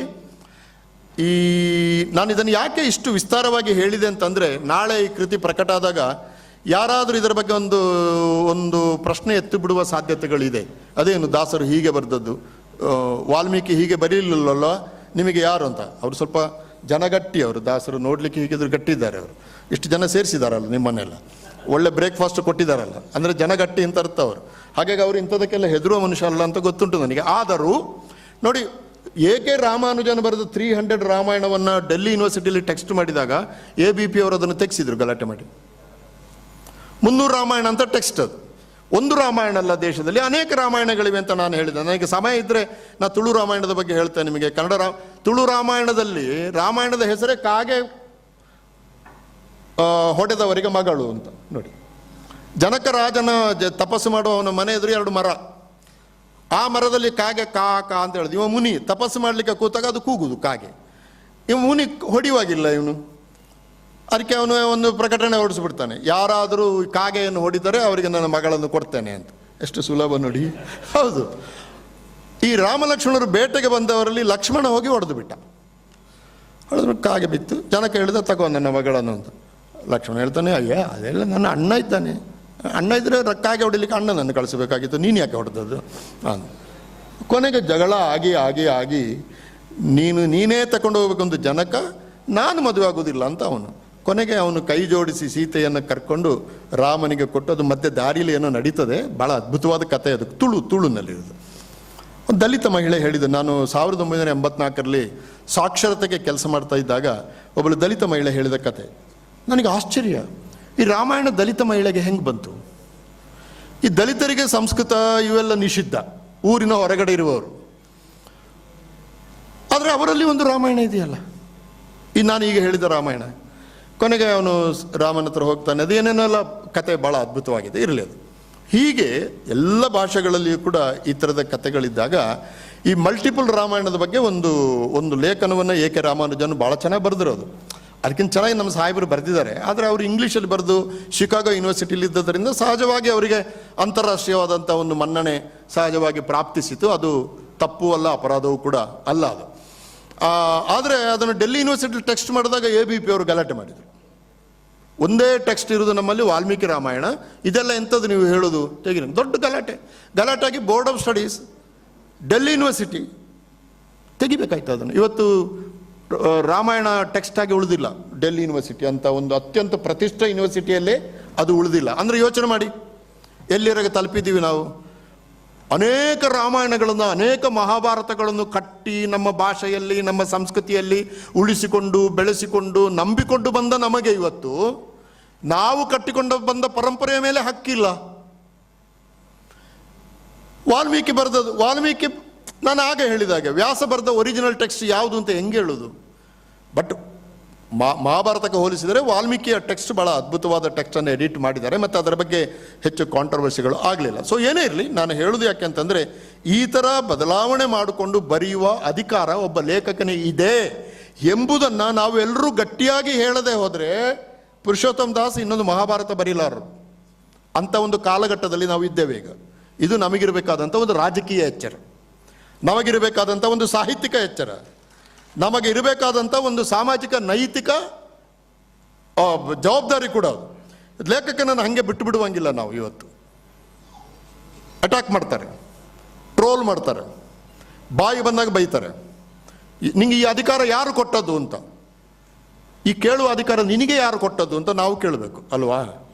ನಾನು ಇದನ್ನು ಯಾಕೆ ಇಷ್ಟು ವಿಸ್ತಾರವಾಗಿ ಹೇಳಿದೆ ಅಂತಂದರೆ, ನಾಳೆ ಈ ಕೃತಿ ಪ್ರಕಟ ಆದಾಗ ಯಾರಾದರೂ ಇದರ ಬಗ್ಗೆ ಒಂದು ಪ್ರಶ್ನೆ ಎತ್ತಿ ಬಿಡುವ ಸಾಧ್ಯತೆಗಳಿದೆ. ಅದೇನು, ದಾಸರು ಹೀಗೆ ಬರೆದದ್ದು, ವಾಲ್ಮೀಕಿ ಹೀಗೆ ಬರೀಲಿಲ್ಲಲ್ಲ, ನಿಮಗೆ ಯಾರು ಅಂತ. ಅವರು ಸ್ವಲ್ಪ ಜನಗಟ್ಟಿ, ಅವರು ದಾಸರು ನೋಡಲಿಕ್ಕೆ ಹೀಗಿದ್ರು ಗಟ್ಟಿದ್ದಾರೆ. ಅವರು ಇಷ್ಟು ಜನ ಸೇರಿಸಿದಾರಲ್ಲ ನಿಮ್ಮನ್ನೆಲ್ಲ, ಒಳ್ಳೆ ಬ್ರೇಕ್ಫಾಸ್ಟ್ ಕೊಟ್ಟಿದ್ದಾರಲ್ಲ, ಅಂದರೆ ಜನಗಟ್ಟಿ ಅಂತ ಅರ್ಥ ಅವರು. ಹಾಗಾಗಿ ಅವರು ಇಂಥದಕ್ಕೆಲ್ಲ ಹೆದರುವ ಮನುಷ್ಯ ಅಲ್ಲ ಅಂತ ಗೊತ್ತುಂಟು ನನಗೆ. ಆದರೂ ನೋಡಿ, ಏಕೆ ರಾಮಾನುಜನ್ ಬರೆದ 300 ರಾಮಾಯಣವನ್ನು ಡೆಲ್ಲಿ ಯೂನಿವರ್ಸಿಟಿಯಲ್ಲಿ ಟೆಕ್ಸ್ಟ್ ಮಾಡಿದಾಗ ABP ಅವರು ಅದನ್ನು ತೆಗೆಸಿದ್ರು ಗಲಾಟೆ ಮಾಡಿ. 300 ರಾಮಾಯಣ ಅಂತ ಟೆಕ್ಸ್ಟ್. ಅದು ಒಂದು ರಾಮಾಯಣ ಅಲ್ಲ, ದೇಶದಲ್ಲಿ ಅನೇಕ ರಾಮಾಯಣಗಳಿವೆ ಅಂತ ನಾನು ಹೇಳಿದೆ. ನನಗೆ ಸಮಯ ಇದ್ದರೆ ನಾನು ತುಳು ರಾಮಾಯಣದ ಬಗ್ಗೆ ಹೇಳ್ತೇನೆ ನಿಮಗೆ. ತುಳು ರಾಮಾಯಣದಲ್ಲಿ ರಾಮಾಯಣದ ಹೆಸರೇ ಕಾಗೆ ಹೊಡೆದವರಿಗೆ ಮಗಳು ಅಂತ. ನೋಡಿ, ಜನಕ ರಾಜನ ತಪಸ್ಸು ಮಾಡುವ ಅವನ ಮನೆ ಎದುರು 2 ಮರ, ಆ ಮರದಲ್ಲಿ ಕಾಗೆ ಕಾ ಅಂತ ಹೇಳಿದ್ರು. ಇವ ಮುನಿ ತಪಸ್ಸು ಮಾಡಲಿಕ್ಕೆ ಕೂತಾಗ ಅದು ಕೂಗುದು ಕಾಗೆ. ಇವ ಮುನಿ ಹೊಡಿವಾಗಿಲ್ಲ ಇವನು, ಅದಕ್ಕೆ ಅವನು ಒಂದು ಪ್ರಕಟಣೆ ಹೊಡಿಸ್ಬಿಡ್ತಾನೆ, ಯಾರಾದರೂ ಕಾಗೆಯನ್ನು ಹೊಡಿದರೆ ಅವರಿಗೆ ನನ್ನ ಮಗಳನ್ನು ಕೊಡ್ತೇನೆ ಅಂತ. ಎಷ್ಟು ಸುಲಭ ನೋಡಿ. ಹೌದು, ಈ ರಾಮಲಕ್ಷ್ಮಣರು ಬೇಟೆಗೆ ಬಂದವರಲ್ಲಿ ಲಕ್ಷ್ಮಣ ಹೋಗಿ ಹೊಡೆದು ಬಿಟ್ಟ. ಹೊಡೆದು ಕಾಗೆ ಬಿತ್ತು. ಜನಕ್ಕೆ ಹೇಳಿದ ತಗೋ ನನ್ನ ಮಗಳನ್ನು ಅಂತ. ಲಕ್ಷ್ಮಣ ಹೇಳ್ತಾನೆ, ಅಯ್ಯ ಅದೆಲ್ಲ ನನ್ನ ಅಣ್ಣ ಇದ್ದಾನೆ, ಅಣ್ಣ ಇದ್ದರೆ ಕಾಗೆ ಹೊಡಿಲಿಕ್ಕೆ ಅಣ್ಣನನ್ನು ಕಳಿಸಬೇಕಾಗಿತ್ತು, ನೀನು ಯಾಕೆ ಹೊಡೆದದ್ದು ಅಂತ. ಕೊನೆಗೆ ಜಗಳ ಆಗಿ ನೀನೇ ತಗೊಂಡು ಹೋಗ್ಬೇಕಂದು ಜನಕ, ನಾನು ಮದುವೆ ಆಗೋದಿಲ್ಲ ಅಂತ ಅವನು. ಕೊನೆಗೆ ಅವನು ಕೈ ಜೋಡಿಸಿ ಸೀತೆಯನ್ನು ಕರ್ಕೊಂಡು ರಾಮನಿಗೆ ಕೊಟ್ಟು, ಅದು ಮಧ್ಯೆ ದಾರಿಯಲ್ಲಿ ಏನೋ ನಡೀತದೆ. ಭಾಳ ಅದ್ಭುತವಾದ ಕಥೆ ಅದು. ತುಳುನಲ್ಲಿರೋದು. ಒಂದು ದಲಿತ ಮಹಿಳೆ ಹೇಳಿದ್ದು, ನಾನು 1984ರಲ್ಲಿ ಸಾಕ್ಷರತೆಗೆ ಕೆಲಸ ಮಾಡ್ತಾ ಇದ್ದಾಗ ಒಬ್ಬಳು ದಲಿತ ಮಹಿಳೆ ಹೇಳಿದ ಕತೆ ನನಗೆ ಆಶ್ಚರ್ಯ. ಈ ರಾಮಾಯಣ ದಲಿತ ಮಹಿಳೆಗೆ ಹೆಂಗೆ ಬಂತು? ಈ ದಲಿತರಿಗೆ ಸಂಸ್ಕೃತ ಇವೆಲ್ಲ ನಿಷಿದ್ಧ, ಊರಿನ ಹೊರಗಡೆ ಇರುವವರು. ಆದರೆ ಅವರಲ್ಲಿ ಒಂದು ರಾಮಾಯಣ ಇದೆಯಲ್ಲ, ನಾನು ಈಗ ಹೇಳಿದ ರಾಮಾಯಣ. ಕೊನೆಗೆ ಅವನು ರಾಮನ ಹತ್ರ ಹೋಗ್ತಾನೆ. ಅದೇನೇನೆಲ್ಲ ಕತೆ ಭಾಳ ಅದ್ಭುತವಾಗಿದೆ. ಇರಲಿ ಅದು. ಹೀಗೆ ಎಲ್ಲ ಭಾಷೆಗಳಲ್ಲಿಯೂ ಕೂಡ ಈ ಥರದ ಕಥೆಗಳಿದ್ದಾಗ ಈ ಮಲ್ಟಿಪಲ್ ರಾಮಾಯಣದ ಬಗ್ಗೆ ಒಂದು ಲೇಖನವನ್ನು ಏಕೆ ರಾಮಾನುಜನ್ ಭಾಳ ಚೆನ್ನಾಗಿ ಬರೆದಿರೋದು. ಅದಕ್ಕಿಂತ ಚೆನ್ನಾಗಿ ನಮ್ಮ ಸಾಹೇಬರು ಬರೆದಿದ್ದಾರೆ. ಆದರೆ ಅವರು ಇಂಗ್ಲೀಷಲ್ಲಿ ಬರೆದು ಶಿಕಾಗೋ ಯೂನಿವರ್ಸಿಟಿಲಿ ಇದ್ದದರಿಂದ ಸಹಜವಾಗಿ ಅವರಿಗೆ ಅಂತಾರಾಷ್ಟ್ರೀಯವಾದಂಥ ಒಂದು ಮನ್ನಣೆ ಸಹಜವಾಗಿ ಪ್ರಾಪ್ತಿಸಿತು. ಅದು ತಪ್ಪು ಅಲ್ಲ, ಅಪರಾಧವೂ ಕೂಡ ಅಲ್ಲ ಅದು. ಆದರೆ ಅದನ್ನು ಡೆಲ್ಲಿ ಯೂನಿವರ್ಸಿಟಿಲಿ ಟೆಕ್ಸ್ಟ್ ಮಾಡಿದಾಗ ABP ಅವರು ಗಲಾಟೆ ಮಾಡಿದರು. ಒಂದೇ ಟೆಕ್ಸ್ಟ್ ಇರೋದು ನಮ್ಮಲ್ಲಿ, ವಾಲ್ಮೀಕಿ ರಾಮಾಯಣ, ಇದೆಲ್ಲ ಎಂಥದ್ದು ನೀವು ಹೇಳೋದು ತೆಗಿರಿ. ದೊಡ್ಡ ಗಲಾಟೆಯಾಗಿ board of studies Delhi university ತೆಗಿಬೇಕಾಯ್ತು ಅದನ್ನು. ಇವತ್ತು ರಾಮಾಯಣ ಟೆಕ್ಸ್ಟ್ ಆಗಿ ಉಳಿದಿಲ್ಲ. ಡೆಲ್ಲಿ ಯೂನಿವರ್ಸಿಟಿ ಅಂತ ಒಂದು ಅತ್ಯಂತ ಪ್ರತಿಷ್ಠೆ ಯೂನಿವರ್ಸಿಟಿಯಲ್ಲೇ ಅದು ಉಳಿದಿಲ್ಲ. ಅಂದರೆ ಯೋಚನೆ ಮಾಡಿ ಎಲ್ಲಿವರೆಗೆ ತಲುಪಿದ್ದೀವಿ ನಾವು. ಅನೇಕ ರಾಮಾಯಣಗಳನ್ನು, ಅನೇಕ ಮಹಾಭಾರತಗಳನ್ನು ಕಟ್ಟಿ ನಮ್ಮ ಭಾಷೆಯಲ್ಲಿ, ನಮ್ಮ ಸಂಸ್ಕೃತಿಯಲ್ಲಿ ಉಳಿಸಿಕೊಂಡು ಬೆಳೆಸಿಕೊಂಡು ನಂಬಿಕೊಂಡು ಬಂದ ನಮಗೆ ಇವತ್ತು ನಾವು ಕಟ್ಟಿಕೊಂಡು ಬಂದ ಪರಂಪರೆಯ ಮೇಲೆ ಹಕ್ಕಿಲ್ಲ. ವಾಲ್ಮೀಕಿ ಬರೆದದ್ದು, ವಾಲ್ಮೀಕಿ ನಾನು ಆಗ ಹೇಳಿದಾಗೆ ವ್ಯಾಸ ಬರೆದ ಒರಿಜಿನಲ್ ಟೆಕ್ಸ್ಟ್ ಯಾವುದು ಅಂತ ಹೆಂಗೆ ಹೇಳೋದು? ಬಟ್ ಮಹಾಭಾರತಕ್ಕೆ ಹೋಲಿಸಿದರೆ ವಾಲ್ಮೀಕಿಯ ಟೆಕ್ಸ್ಟ್ ಭಾಳ ಅದ್ಭುತವಾದ ಟೆಕ್ಸ್ಟನ್ನು ಎಡಿಟ್ ಮಾಡಿದ್ದಾರೆ ಮತ್ತು ಅದರ ಬಗ್ಗೆ ಹೆಚ್ಚು ಕಾಂಟ್ರವರ್ಸಿಗಳು ಆಗಲಿಲ್ಲ. ಸೊ ಏನೇ ಇರಲಿ, ನಾನು ಹೇಳೋದು ಯಾಕೆ ಅಂತಂದರೆ, ಈ ಥರ ಬದಲಾವಣೆ ಮಾಡಿಕೊಂಡು ಬರೆಯುವ ಅಧಿಕಾರ ಒಬ್ಬ ಲೇಖಕನಿಗೆ ಇದೆ ಎಂಬುದನ್ನು ನಾವೆಲ್ಲರೂ ಗಟ್ಟಿಯಾಗಿ ಹೇಳದೆ ಹೋದರೆ ಪುರುಷೋತ್ತಮ್ ದಾಸ್ ಇನ್ನೊಂದು ಮಹಾಭಾರತ ಬರೀಲಾರರು. ಅಂಥ ಒಂದು ಕಾಲಘಟ್ಟದಲ್ಲಿ ನಾವು ಇದ್ದೇವೆ ಈಗ. ಇದು ನಮಗಿರಬೇಕಾದಂಥ ಒಂದು ರಾಜಕೀಯ ಎಚ್ಚರ, ನಮಗಿರಬೇಕಾದಂಥ ಒಂದು ಸಾಹಿತ್ಯಿಕ ಎಚ್ಚರ, ನಮಗೆ ಇರಬೇಕಾದಂಥ ಒಂದು ಸಾಮಾಜಿಕ ನೈತಿಕ ಜವಾಬ್ದಾರಿ ಕೂಡ. ಅದು ಲೇಖಕನನ್ನು ಹಾಗೆ ಬಿಟ್ಟು ಬಿಡುವಂಗಿಲ್ಲ ನಾವು. ಇವತ್ತು ಅಟ್ಯಾಕ್ ಮಾಡ್ತಾರೆ, ಟ್ರೋಲ್ ಮಾಡ್ತಾರೆ, ಬಾಯಿ ಬಂದಾಗ ಬೈತಾರೆ. ನಿಂಗೆ ಈ ಅಧಿಕಾರ ಯಾರು ಕೊಟ್ಟದ್ದು ಅಂತ, ಈ ಕೇಳುವ ಅಧಿಕಾರ ನಿನಗೆ ಯಾರು ಕೊಟ್ಟದ್ದು ಅಂತ ನಾವು ಕೇಳಬೇಕು ಅಲ್ವಾ?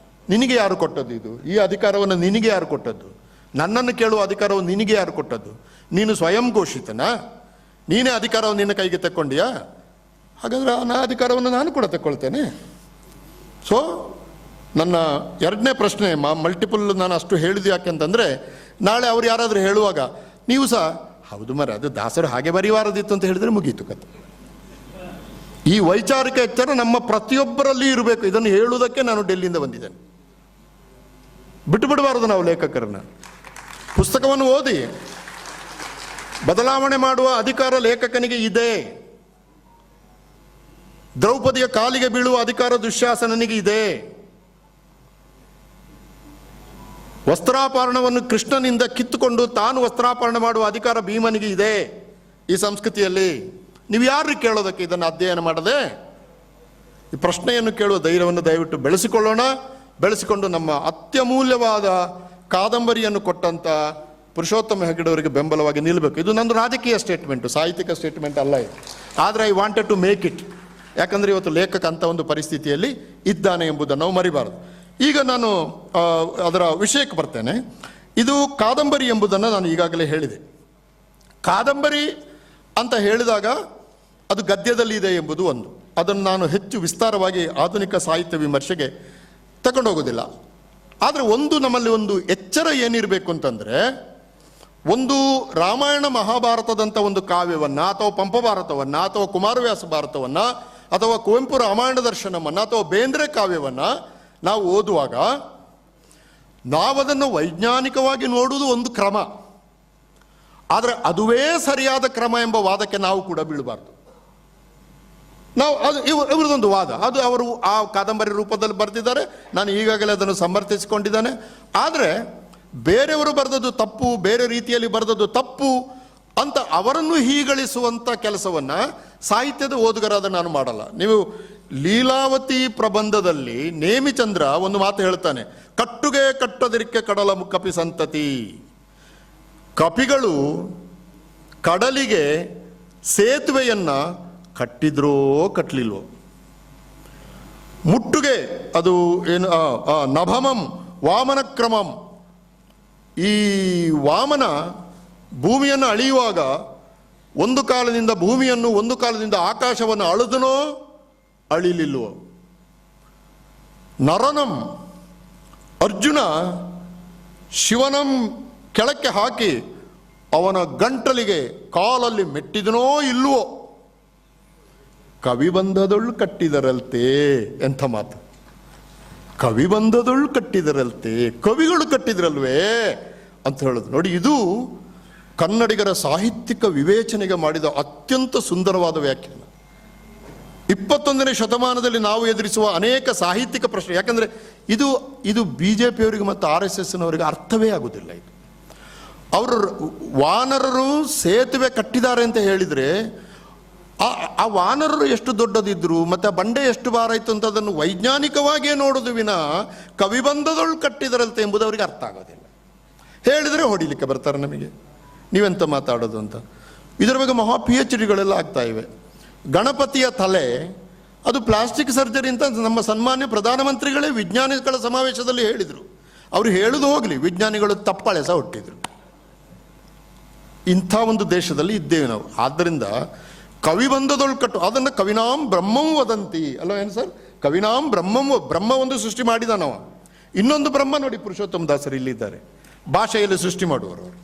ನಿನಗೆ ಯಾರು ಕೊಟ್ಟದ್ದು ಇದು? ಈ ಅಧಿಕಾರವನ್ನು ನಿನಗೆ ಯಾರು ಕೊಟ್ಟದ್ದು? ನನ್ನನ್ನು ಕೇಳುವ ಅಧಿಕಾರವನ್ನು ನಿನಗೆ ಯಾರು ಕೊಟ್ಟದ್ದು? ನೀನು ಸ್ವಯಂ ಘೋಷಿತನಾ? ನೀನೇ ಅಧಿಕಾರವನ್ನು ನಿನ್ನ ಕೈಗೆ ತಕ್ಕೊಂಡಿಯಾ? ಹಾಗಾದರೆ ಆ ಅಧಿಕಾರವನ್ನು ನಾನು ಕೂಡ ತಗೊಳ್ತೇನೆ. ಸೊ ನನ್ನ ಎರಡನೇ ಪ್ರಶ್ನೆ, ಮಲ್ಟಿಪಲ್ ನಾನು ಅಷ್ಟು ಹೇಳಿದ್ದು ಯಾಕೆಂತಂದರೆ, ನಾಳೆ ಅವ್ರು ಯಾರಾದರೂ ಹೇಳುವಾಗ ನೀವು ಸಹ ಹೌದು ಮರ ಅದು ದಾಸರು ಹಾಗೆ ಬರೀವಾರದಿತ್ತು ಅಂತ ಹೇಳಿದರೆ ಮುಗೀತು ಕತೆ. ಈ ವೈಚಾರಿಕ ಎಚ್ಚರ ನಮ್ಮ ಪ್ರತಿಯೊಬ್ಬರಲ್ಲಿ ಇರಬೇಕು. ಇದನ್ನು ಹೇಳುವುದಕ್ಕೆ ನಾನು ಡೆಲ್ಲಿಯಿಂದ ಬಂದಿದ್ದೇನೆ. ಬಿಟ್ಟು ಬಿಡಬಾರದು ನಾವು ಲೇಖಕರನ್ನ. ಪುಸ್ತಕವನ್ನು ಓದಿ, ಬದಲಾವಣೆ ಮಾಡುವ ಅಧಿಕಾರ ಲೇಖಕನಿಗೆ ಇದೆ. ದ್ರೌಪದಿಯ ಕಾಲಿಗೆ ಬೀಳುವ ಅಧಿಕಾರ ದುಶ್ಯಾಸನನಿಗೆ ಇದೆ. ವಸ್ತ್ರಾಪರಣವನ್ನು ಕೃಷ್ಣನಿಂದ ಕಿತ್ತುಕೊಂಡು ತಾನು ವಸ್ತ್ರಾಪರಣ ಮಾಡುವ ಅಧಿಕಾರ ಭೀಮನಿಗೆ ಇದೆ ಈ ಸಂಸ್ಕೃತಿಯಲ್ಲಿ. ನೀವು ಯಾರು ಕೇಳೋದಕ್ಕೆ ಇದನ್ನು ಅಧ್ಯಯನ ಮಾಡದೆ? ಈ ಪ್ರಶ್ನೆಯನ್ನು ಕೇಳುವ ಧೈರ್ಯವನ್ನು ದಯವಿಟ್ಟು ಬೆಳೆಸಿಕೊಳ್ಳೋಣ. ಬೆಳೆಸಿಕೊಂಡು ನಮ್ಮ ಅತ್ಯಮೂಲ್ಯವಾದ ಕಾದಂಬರಿಯನ್ನು ಕೊಟ್ಟಂಥ ಪುರುಷೋತ್ತಮ ಹೆಗಡೆ ಅವರಿಗೆ ಬೆಂಬಲವಾಗಿ ನಿಲ್ಲಬೇಕು. ಇದು ನಂದು ರಾಜಕೀಯ ಸ್ಟೇಟ್ಮೆಂಟು, ಸಾಹಿತ್ಯಿಕ ಸ್ಟೇಟ್ಮೆಂಟ್ ಅಲ್ಲ ಇದು. ಆದರೆ I wanted to make it. ಯಾಕಂದರೆ ಇವತ್ತು ಲೇಖಕ ಅಂಥ ಒಂದು ಪರಿಸ್ಥಿತಿಯಲ್ಲಿ ಇದ್ದಾನೆ ಎಂಬುದನ್ನು ನಾವು ಮರಿಬಾರದು. ಈಗ ನಾನು ಅದರ ವಿಷಯಕ್ಕೆ ಬರ್ತೇನೆ. ಇದು ಕಾದಂಬರಿ ಎಂಬುದನ್ನು ನಾನು ಈಗಾಗಲೇ ಹೇಳಿದೆ. ಕಾದಂಬರಿ ಅಂತ ಹೇಳಿದಾಗ ಅದು ಗದ್ಯದಲ್ಲಿ ಇದೆ ಎಂಬುದು ಒಂದು. ಅದನ್ನು ನಾನು ಹೆಚ್ಚು ವಿಸ್ತಾರವಾಗಿ ಆಧುನಿಕ ಸಾಹಿತ್ಯ ವಿಮರ್ಶೆಗೆ ತಗೊಂಡೋಗೋದಿಲ್ಲ. ಆದರೆ ಒಂದು ನಮ್ಮಲ್ಲಿ ಒಂದು ಎಚ್ಚರ ಏನಿರಬೇಕು ಅಂತಂದರೆ, ಒಂದು ರಾಮಾಯಣ ಮಹಾಭಾರತದಂಥ ಒಂದು ಕಾವ್ಯವನ್ನು ಅಥವಾ ಪಂಪಭಾರತವನ್ನು ಅಥವಾ ಕುಮಾರವ್ಯಾಸ ಭಾರತವನ್ನು ಅಥವಾ ಕುವೆಂಪು ರಾಮಾಯಣ ದರ್ಶನವನ್ನು ಅಥವಾ ಬೇಂದ್ರೆ ಕಾವ್ಯವನ್ನು ನಾವು ಓದುವಾಗ ನಾವದನ್ನು ವೈಜ್ಞಾನಿಕವಾಗಿ ನೋಡುವುದು ಒಂದು ಕ್ರಮ. ಆದರೆ ಅದುವೇ ಸರಿಯಾದ ಕ್ರಮ ಎಂಬ ವಾದಕ್ಕೆ ನಾವು ಕೂಡ ಬೀಳಬಾರ್ದು. ನಾವು ಅದು ಇವರದೊಂದು ವಾದ, ಅದು ಅವರು ಆ ಕಾದಂಬರಿ ರೂಪದಲ್ಲಿ ಬರೆದಿದ್ದಾರೆ, ನಾನು ಈಗಾಗಲೇ ಅದನ್ನು ಸಮರ್ಥಿಸಿಕೊಂಡಿದ್ದಾನೆ. ಆದರೆ ಬೇರೆಯವರು ಬರೆದದ್ದು ತಪ್ಪು, ಬೇರೆ ರೀತಿಯಲ್ಲಿ ಬರೆದದ್ದು ತಪ್ಪು ಅಂತ ಅವರನ್ನು ಹೀಗಳಿಸುವಂಥ ಕೆಲಸವನ್ನು ಸಾಹಿತ್ಯದ ಓದುಗರಾದ ನಾನು ಮಾಡಲ್ಲ. ನೀವು ಲೀಲಾವತಿ ಪ್ರಬಂಧದಲ್ಲಿ ನೇಮಿಚಂದ್ರ ಒಂದು ಮಾತು ಹೇಳ್ತಾನೆ, ಕಟ್ಟುಗೆ ಕಟ್ಟದಿರಿಕೆ ಕಡಲ ಕಪಿ ಸಂತತಿ. ಕಪಿಗಳು ಕಡಲಿಗೆ ಸೇತುವೆಯನ್ನ ಕಟ್ಟಿದ್ರೋ ಕಟ್ಟಲಿಲ್ವೋ, ಮುಟ್ಟುಗೆ ಅದು ಏನು ನಭಮಂ ವಾಮನ ಕ್ರಮಂ. ಈ ವಾಮನ ಭೂಮಿಯನ್ನು ಅಳೆಯುವಾಗ ಒಂದು ಕಾಲದಿಂದ ಭೂಮಿಯನ್ನು ಒಂದು ಕಾಲದಿಂದ ಆಕಾಶವನ್ನು ಅಳೆದನೋ ಅಳಿಲಿಲ್ವೋ. ನರನಂ ಅರ್ಜುನ ಶಿವನಂ ಕೆಳಕ್ಕೆ ಹಾಕಿ ಅವನ ಗಂಟಲಿಗೆ ಕಾಲಲ್ಲಿ ಮೆಟ್ಟಿದನೋ ಇಲ್ವೋ. ಕವಿ ಬಂದದೊಳು ಕಟ್ಟಿದರಲ್ತೆ. ಎಂಥ ಮಾತು! ಕವಿ ಬಂದದೊಳು ಕಟ್ಟಿದರಲ್ತೆ, ಕವಿಗಳು ಕಟ್ಟಿದ್ರಲ್ವೇ ಅಂತ ಹೇಳೋದು ನೋಡಿ. ಇದು ಕನ್ನಡಿಗರ ಸಾಹಿತ್ಯಿಕ ವಿವೇಚನೆಗೆ ಮಾಡಿದ ಅತ್ಯಂತ ಸುಂದರವಾದ ವ್ಯಾಖ್ಯಾನ. 21ನೇ ಶತಮಾನದಲ್ಲಿ ನಾವು ಎದುರಿಸುವ ಅನೇಕ ಸಾಹಿತ್ಯಿಕ ಪ್ರಶ್ನೆ, ಯಾಕಂದರೆ ಇದು BJP ಅವರಿಗೆ ಮತ್ತು RSSನವರಿಗೆ ಅರ್ಥವೇ ಆಗುವುದಿಲ್ಲ. ಇದು ಅವರು ವಾನರರು ಸೇತುವೆ ಕಟ್ಟಿದ್ದಾರೆ ಅಂತ ಹೇಳಿದರೆ ಆ ವಾನರರು ಎಷ್ಟು ದೊಡ್ಡದಿದ್ರು ಮತ್ತು ಆ ಬಂಡೆ ಎಷ್ಟು ಭಾರ ಇತ್ತು ಅಂತ ಅದನ್ನು ವೈಜ್ಞಾನಿಕವಾಗಿಯೇ ನೋಡೋದು ವಿನ ಕವಿ ಬಂದದೊಳು ಕಟ್ಟಿದರಂತೆ ಎಂಬುದು ಅವರಿಗೆ ಅರ್ಥ ಆಗೋದಿಲ್ಲ. ಹೇಳಿದರೆ ಹೊಡಿಲಿಕ್ಕೆ ಬರ್ತಾರೆ ನಮಗೆ, ನೀವೆಂತ ಮಾತಾಡೋದು ಅಂತ. ಇದರ ಬಗ್ಗೆ ಮಹಾ PhDಗಳೆಲ್ಲ ಆಗ್ತಾ ಇವೆ. ಗಣಪತಿಯ ತಲೆ ಅದು ಪ್ಲಾಸ್ಟಿಕ್ ಸರ್ಜರಿ ಅಂತ ನಮ್ಮ ಸನ್ಮಾನ್ಯ ಪ್ರಧಾನಮಂತ್ರಿಗಳೇ ವಿಜ್ಞಾನಿಗಳ ಸಮಾವೇಶದಲ್ಲಿ ಹೇಳಿದರು. ಅವರು ಹೇಳೋದು ಹೋಗಲಿ, ವಿಜ್ಞಾನಿಗಳು ತಪ್ಪಳೆ ಸಹ ಹುಟ್ಟಿದ್ರು. ಇಂಥ ಒಂದು ದೇಶದಲ್ಲಿ ಇದ್ದೇವೆ ನಾವು. ಆದ್ದರಿಂದ ಕವಿ ಬಂದದೊಳು ಕಟ್ಟು, ಅದನ್ನು ಕವಿನಾಂ ಬ್ರಹ್ಮಂ ವದಂತಿ ಅಲ್ವ ಏನು ಸರ್? ಕವಿನಾಂ ಬ್ರಹ್ಮಂ, ಬ್ರಹ್ಮ ಒಂದು ಸೃಷ್ಟಿ ಮಾಡಿದ ನಾವು. ಇನ್ನೊಂದು ಬ್ರಹ್ಮ ನೋಡಿ, ಪುರುಷೋತ್ತಮ ದಾಸರು ಇಲ್ಲಿದ್ದಾರೆ, ಭಾಷೆಯಲ್ಲಿ ಸೃಷ್ಟಿ ಮಾಡುವರು ಅವರು.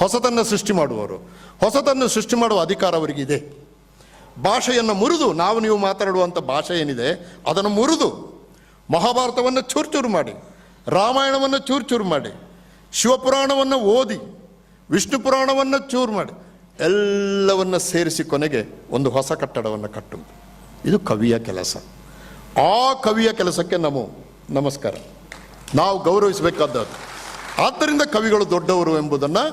ಹೊಸತನ್ನು ಸೃಷ್ಟಿ ಮಾಡುವವರು. ಹೊಸತನ್ನು ಸೃಷ್ಟಿ ಮಾಡುವ ಅಧಿಕಾರ ಅವರಿಗಿದೆ. ಭಾಷೆಯನ್ನು ಮುರಿದು, ನಾವು ನೀವು ಮಾತಾಡುವಂಥ ಭಾಷೆ ಏನಿದೆ ಅದನ್ನು ಮುರಿದು, ಮಹಾಭಾರತವನ್ನು ಚೂರು ಮಾಡಿ, ರಾಮಾಯಣವನ್ನು ಚೂರು ಮಾಡಿ, ಶಿವಪುರಾಣವನ್ನು ಓದಿ, ವಿಷ್ಣು ಪುರಾಣವನ್ನು ಚೂರು ಮಾಡಿ, ಎಲ್ಲವನ್ನ ಸೇರಿಸಿ ಕೊನೆಗೆ ಒಂದು ಹೊಸ ಕಟ್ಟಡವನ್ನು ಕಟ್ಟುವುದು. ಇದು ಕವಿಯ ಕೆಲಸ. ಆ ಕವಿಯ ಕೆಲಸಕ್ಕೆ ನಮಸ್ಕಾರ, ನಾವು ಗೌರವಿಸಬೇಕಾದದ್ದು. ಆದ್ದರಿಂದ ಕವಿಗಳು ದೊಡ್ಡವರು ಎಂಬುದನ್ನು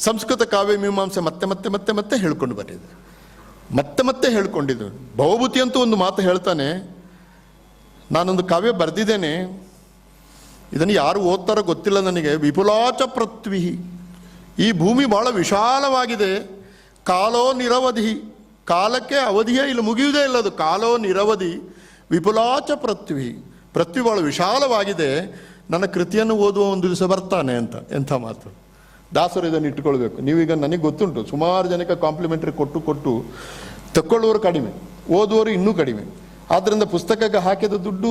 ಸಂಸ್ಕೃತ ಕಾವ್ಯ ಮೀಮಾಂಸೆ ಮತ್ತೆ ಮತ್ತೆ ಮತ್ತೆ ಮತ್ತೆ ಹೇಳ್ಕೊಂಡು ಬಂದಿದೆ, ಮತ್ತೆ ಹೇಳ್ಕೊಂಡಿದ್ದು. ಭವಭೂತಿ ಅಂತೂ ಒಂದು ಮಾತು ಹೇಳ್ತಾನೆ, ನಾನೊಂದು ಕಾವ್ಯ ಬರೆದಿದ್ದೇನೆ, ಇದನ್ನು ಯಾರು ಓದ್ತಾರೋ ಗೊತ್ತಿಲ್ಲ ನನಗೆ. ವಿಪುಲಾಚ ಪೃಥ್ವಿ, ಈ ಭೂಮಿ ಬಹಳ ವಿಶಾಲವಾಗಿದೆ. ಕಾಲೋ ನಿರವಧಿ, ಕಾಲಕ್ಕೆ ಅವಧಿಯೇ ಇಲ್ಲ, ಮುಗಿಯುವುದೇ ಇಲ್ಲ ಅದು. ಕಾಲೋ ನಿರವಧಿ ವಿಪುಲಾಚ ಪೃಥ್ವಿ, ಪೃಥ್ವಿ ಬಹಳ ವಿಶಾಲವಾಗಿದೆ, ನನ್ನ ಕೃತಿಯನ್ನು ಓದುವ ಒಂದು ದಿವಸ ಬರ್ತಾನೆ ಅಂತ. ಎಂಥ ಮಾತು! ದಾಸರು ಇದನ್ನು ಇಟ್ಕೊಳ್ಬೇಕು. ನೀವೀಗ ನನಗೆ ಗೊತ್ತುಂಟು, ಸುಮಾರು ಜನಕ್ಕೆ ಕಾಂಪ್ಲಿಮೆಂಟ್ರಿ ಕೊಟ್ಟು ತಕ್ಕೊಳ್ಳುವವರು ಕಡಿಮೆ, ಓದುವವರು ಇನ್ನೂ ಕಡಿಮೆ. ಆದ್ದರಿಂದ ಪುಸ್ತಕಕ್ಕೆ ಹಾಕಿದ ದುಡ್ಡು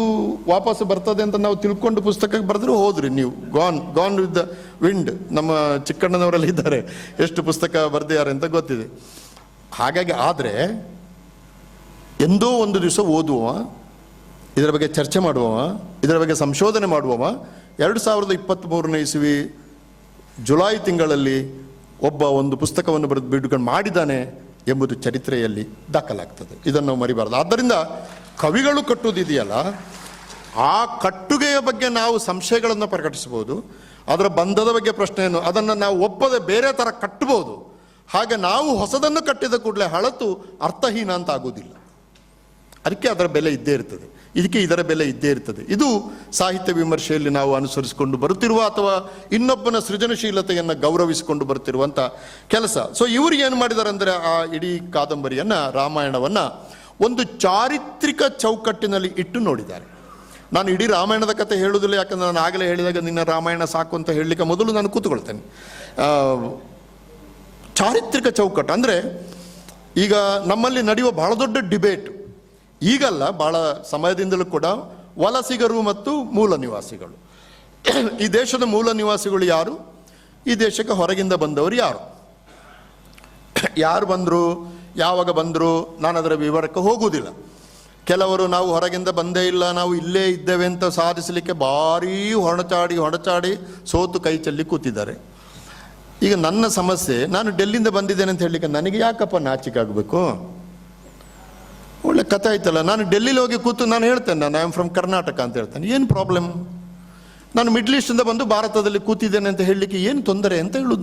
ವಾಪಸ್ ಬರ್ತದೆ ಅಂತ ನಾವು ತಿಳ್ಕೊಂಡು ಪುಸ್ತಕಕ್ಕೆ ಬರೆದ್ರೆ ಹೋದ್ರಿ ನೀವು ಗಾನ್ ವಿತ್ ದ ವಿಂಡ್. ನಮ್ಮ ಚಿಕ್ಕಣ್ಣನವರೆಲ್ಲ ಇದ್ದಾರೆ, ಎಷ್ಟು ಪುಸ್ತಕ ಬರೆದಿದ್ದಾರೆ ಅಂತ ಗೊತ್ತಿದೆ. ಹಾಗಾಗಿ ಆದರೆ ಎಂದೋ ಒಂದು ದಿವಸ ಓದುವ, ಇದರ ಬಗ್ಗೆ ಚರ್ಚೆ ಮಾಡುವವ, ಇದರ ಬಗ್ಗೆ ಸಂಶೋಧನೆ ಮಾಡುವವ 2023ನೇ ಇಸವಿ ಜುಲೈ ತಿಂಗಳಲ್ಲಿ ಒಂದು ಪುಸ್ತಕವನ್ನು ಬರೆದು ಬಿಡುಗಡೆ ಮಾಡಿದ್ದಾನೆ ಎಂಬುದು ಚರಿತ್ರೆಯಲ್ಲಿ ದಾಖಲಾಗ್ತದೆ. ಇದನ್ನು ನಾವು ಮರಿಬಾರದು. ಆದ್ದರಿಂದ ಕವಿಗಳು ಕಟ್ಟುವುದಿದೆಯಲ್ಲ, ಆ ಕಟ್ಟುಗೆಯ ಬಗ್ಗೆ ನಾವು ಸಂಶಯಗಳನ್ನು ಪ್ರಕಟಿಸಬಹುದು. ಅದರ ಬಂಧದ ಬಗ್ಗೆ ಪ್ರಶ್ನೆಯನ್ನು, ಅದನ್ನು ನಾವು ಒಪ್ಪದೆ ಬೇರೆ ಥರ ಕಟ್ಟಬಹುದು. ಹಾಗೆ ನಾವು ಹೊಸದನ್ನು ಕಟ್ಟಿದ ಕೂಡಲೇ ಹಳತು ಅರ್ಥಹೀನ ಅಂತ ಆಗುವುದಿಲ್ಲ. ಅದಕ್ಕೆ ಅದರ ಬೆಲೆ ಇದ್ದೇ ಇರ್ತದೆ, ಇದಕ್ಕೆ ಇದರ ಬೆಲೆ ಇದ್ದೇ ಇರ್ತದೆ. ಇದು ಸಾಹಿತ್ಯ ವಿಮರ್ಶೆಯಲ್ಲಿ ನಾವು ಅನುಸರಿಸಿಕೊಂಡು ಬರುತ್ತಿರುವ ಅಥವಾ ಇನ್ನೊಬ್ಬನ ಸೃಜನಶೀಲತೆಯನ್ನು ಗೌರವಿಸಿಕೊಂಡು ಬರುತ್ತಿರುವಂಥ ಕೆಲಸ. ಸೊ ಇವರು ಏನು ಮಾಡಿದ್ದಾರೆ ಅಂದರೆ, ಆ ಇಡೀ ಕಾದಂಬರಿಯನ್ನು, ರಾಮಾಯಣವನ್ನು ಒಂದು ಚಾರಿತ್ರಿಕ ಚೌಕಟ್ಟಿನಲ್ಲಿ ಇಟ್ಟು ನೋಡಿದ್ದಾರೆ. ನಾನು ಇಡೀ ರಾಮಾಯಣದ ಕಥೆ ಹೇಳುವುದಿಲ್ಲ, ಯಾಕಂದರೆ ನಾನು ಆಗಲೇ ಹೇಳಿದಾಗ ನಿನ್ನ ರಾಮಾಯಣ ಸಾಕು ಅಂತ ಹೇಳಲಿಕ್ಕೆ ಮೊದಲು ನಾನು ಕೂತ್ಕೊಳ್ತೇನೆ. ಚಾರಿತ್ರಿಕ ಚೌಕಟ್ಟು ಅಂದರೆ, ಈಗ ನಮ್ಮಲ್ಲಿ ನಡೆಯುವ ಬಹಳ ದೊಡ್ಡ ಡಿಬೇಟ್, ಈಗಲ್ಲ ಭಾಳ ಸಮಯದಿಂದಲೂ ಕೂಡ, ವಲಸಿಗರು ಮತ್ತು ಮೂಲ ನಿವಾಸಿಗಳು. ಈ ದೇಶದ ಮೂಲ ನಿವಾಸಿಗಳು ಯಾರು, ಈ ದೇಶಕ್ಕೆ ಹೊರಗಿಂದ ಬಂದವರು ಯಾರು ಬಂದರು, ಯಾವಾಗ ಬಂದರು, ನಾನು ಅದರ ವಿವರಕ್ಕೆ ಹೋಗುವುದಿಲ್ಲ. ಕೆಲವರು ನಾವು ಹೊರಗಿಂದ ಬಂದೇ ಇಲ್ಲ, ನಾವು ಇಲ್ಲೇ ಇದ್ದೇವೆ ಅಂತ ಸಾಧಿಸಲಿಕ್ಕೆ ಭಾರೀ ಹೊಣಚಾಡಿ ಸೋತು ಕೈ ಚೆಲ್ಲಿ ಕೂತಿದ್ದಾರೆ. ಈಗ ನನ್ನ ಸಮಸ್ಯೆ, ನಾನು ಡೆಲ್ಲಿಯಿಂದ ಬಂದಿದ್ದೇನೆ ಅಂತ ಹೇಳಲಿಕ್ಕೆ ನನಗೆ ಯಾಕಪ್ಪ ನಾಚಿಕೆ ಆಗಬೇಕು? ಒಳ್ಳೆ ಕಥೆ ಆಯ್ತಲ್ಲ. ನಾನು ಡೆಲ್ಲಿಲಿ ಹೋಗಿ ಕೂತು ನಾನು ಹೇಳ್ತೇನೆ, ನಾನು ಐ ಆಮ್ ಫ್ರಮ್ ಕರ್ನಾಟಕ ಅಂತ ಹೇಳ್ತೇನೆ, ಏನು ಪ್ರಾಬ್ಲಮ್? ನಾನು ಮಿಡ್ಲ್ ಈಸ್ಟಿಂದ ಬಂದು ಭಾರತದಲ್ಲಿ ಕೂತಿದ್ದೇನೆ ಅಂತ ಹೇಳಲಿಕ್ಕೆ ಏನು ತೊಂದರೆ ಅಂತ ಹೇಳುದು.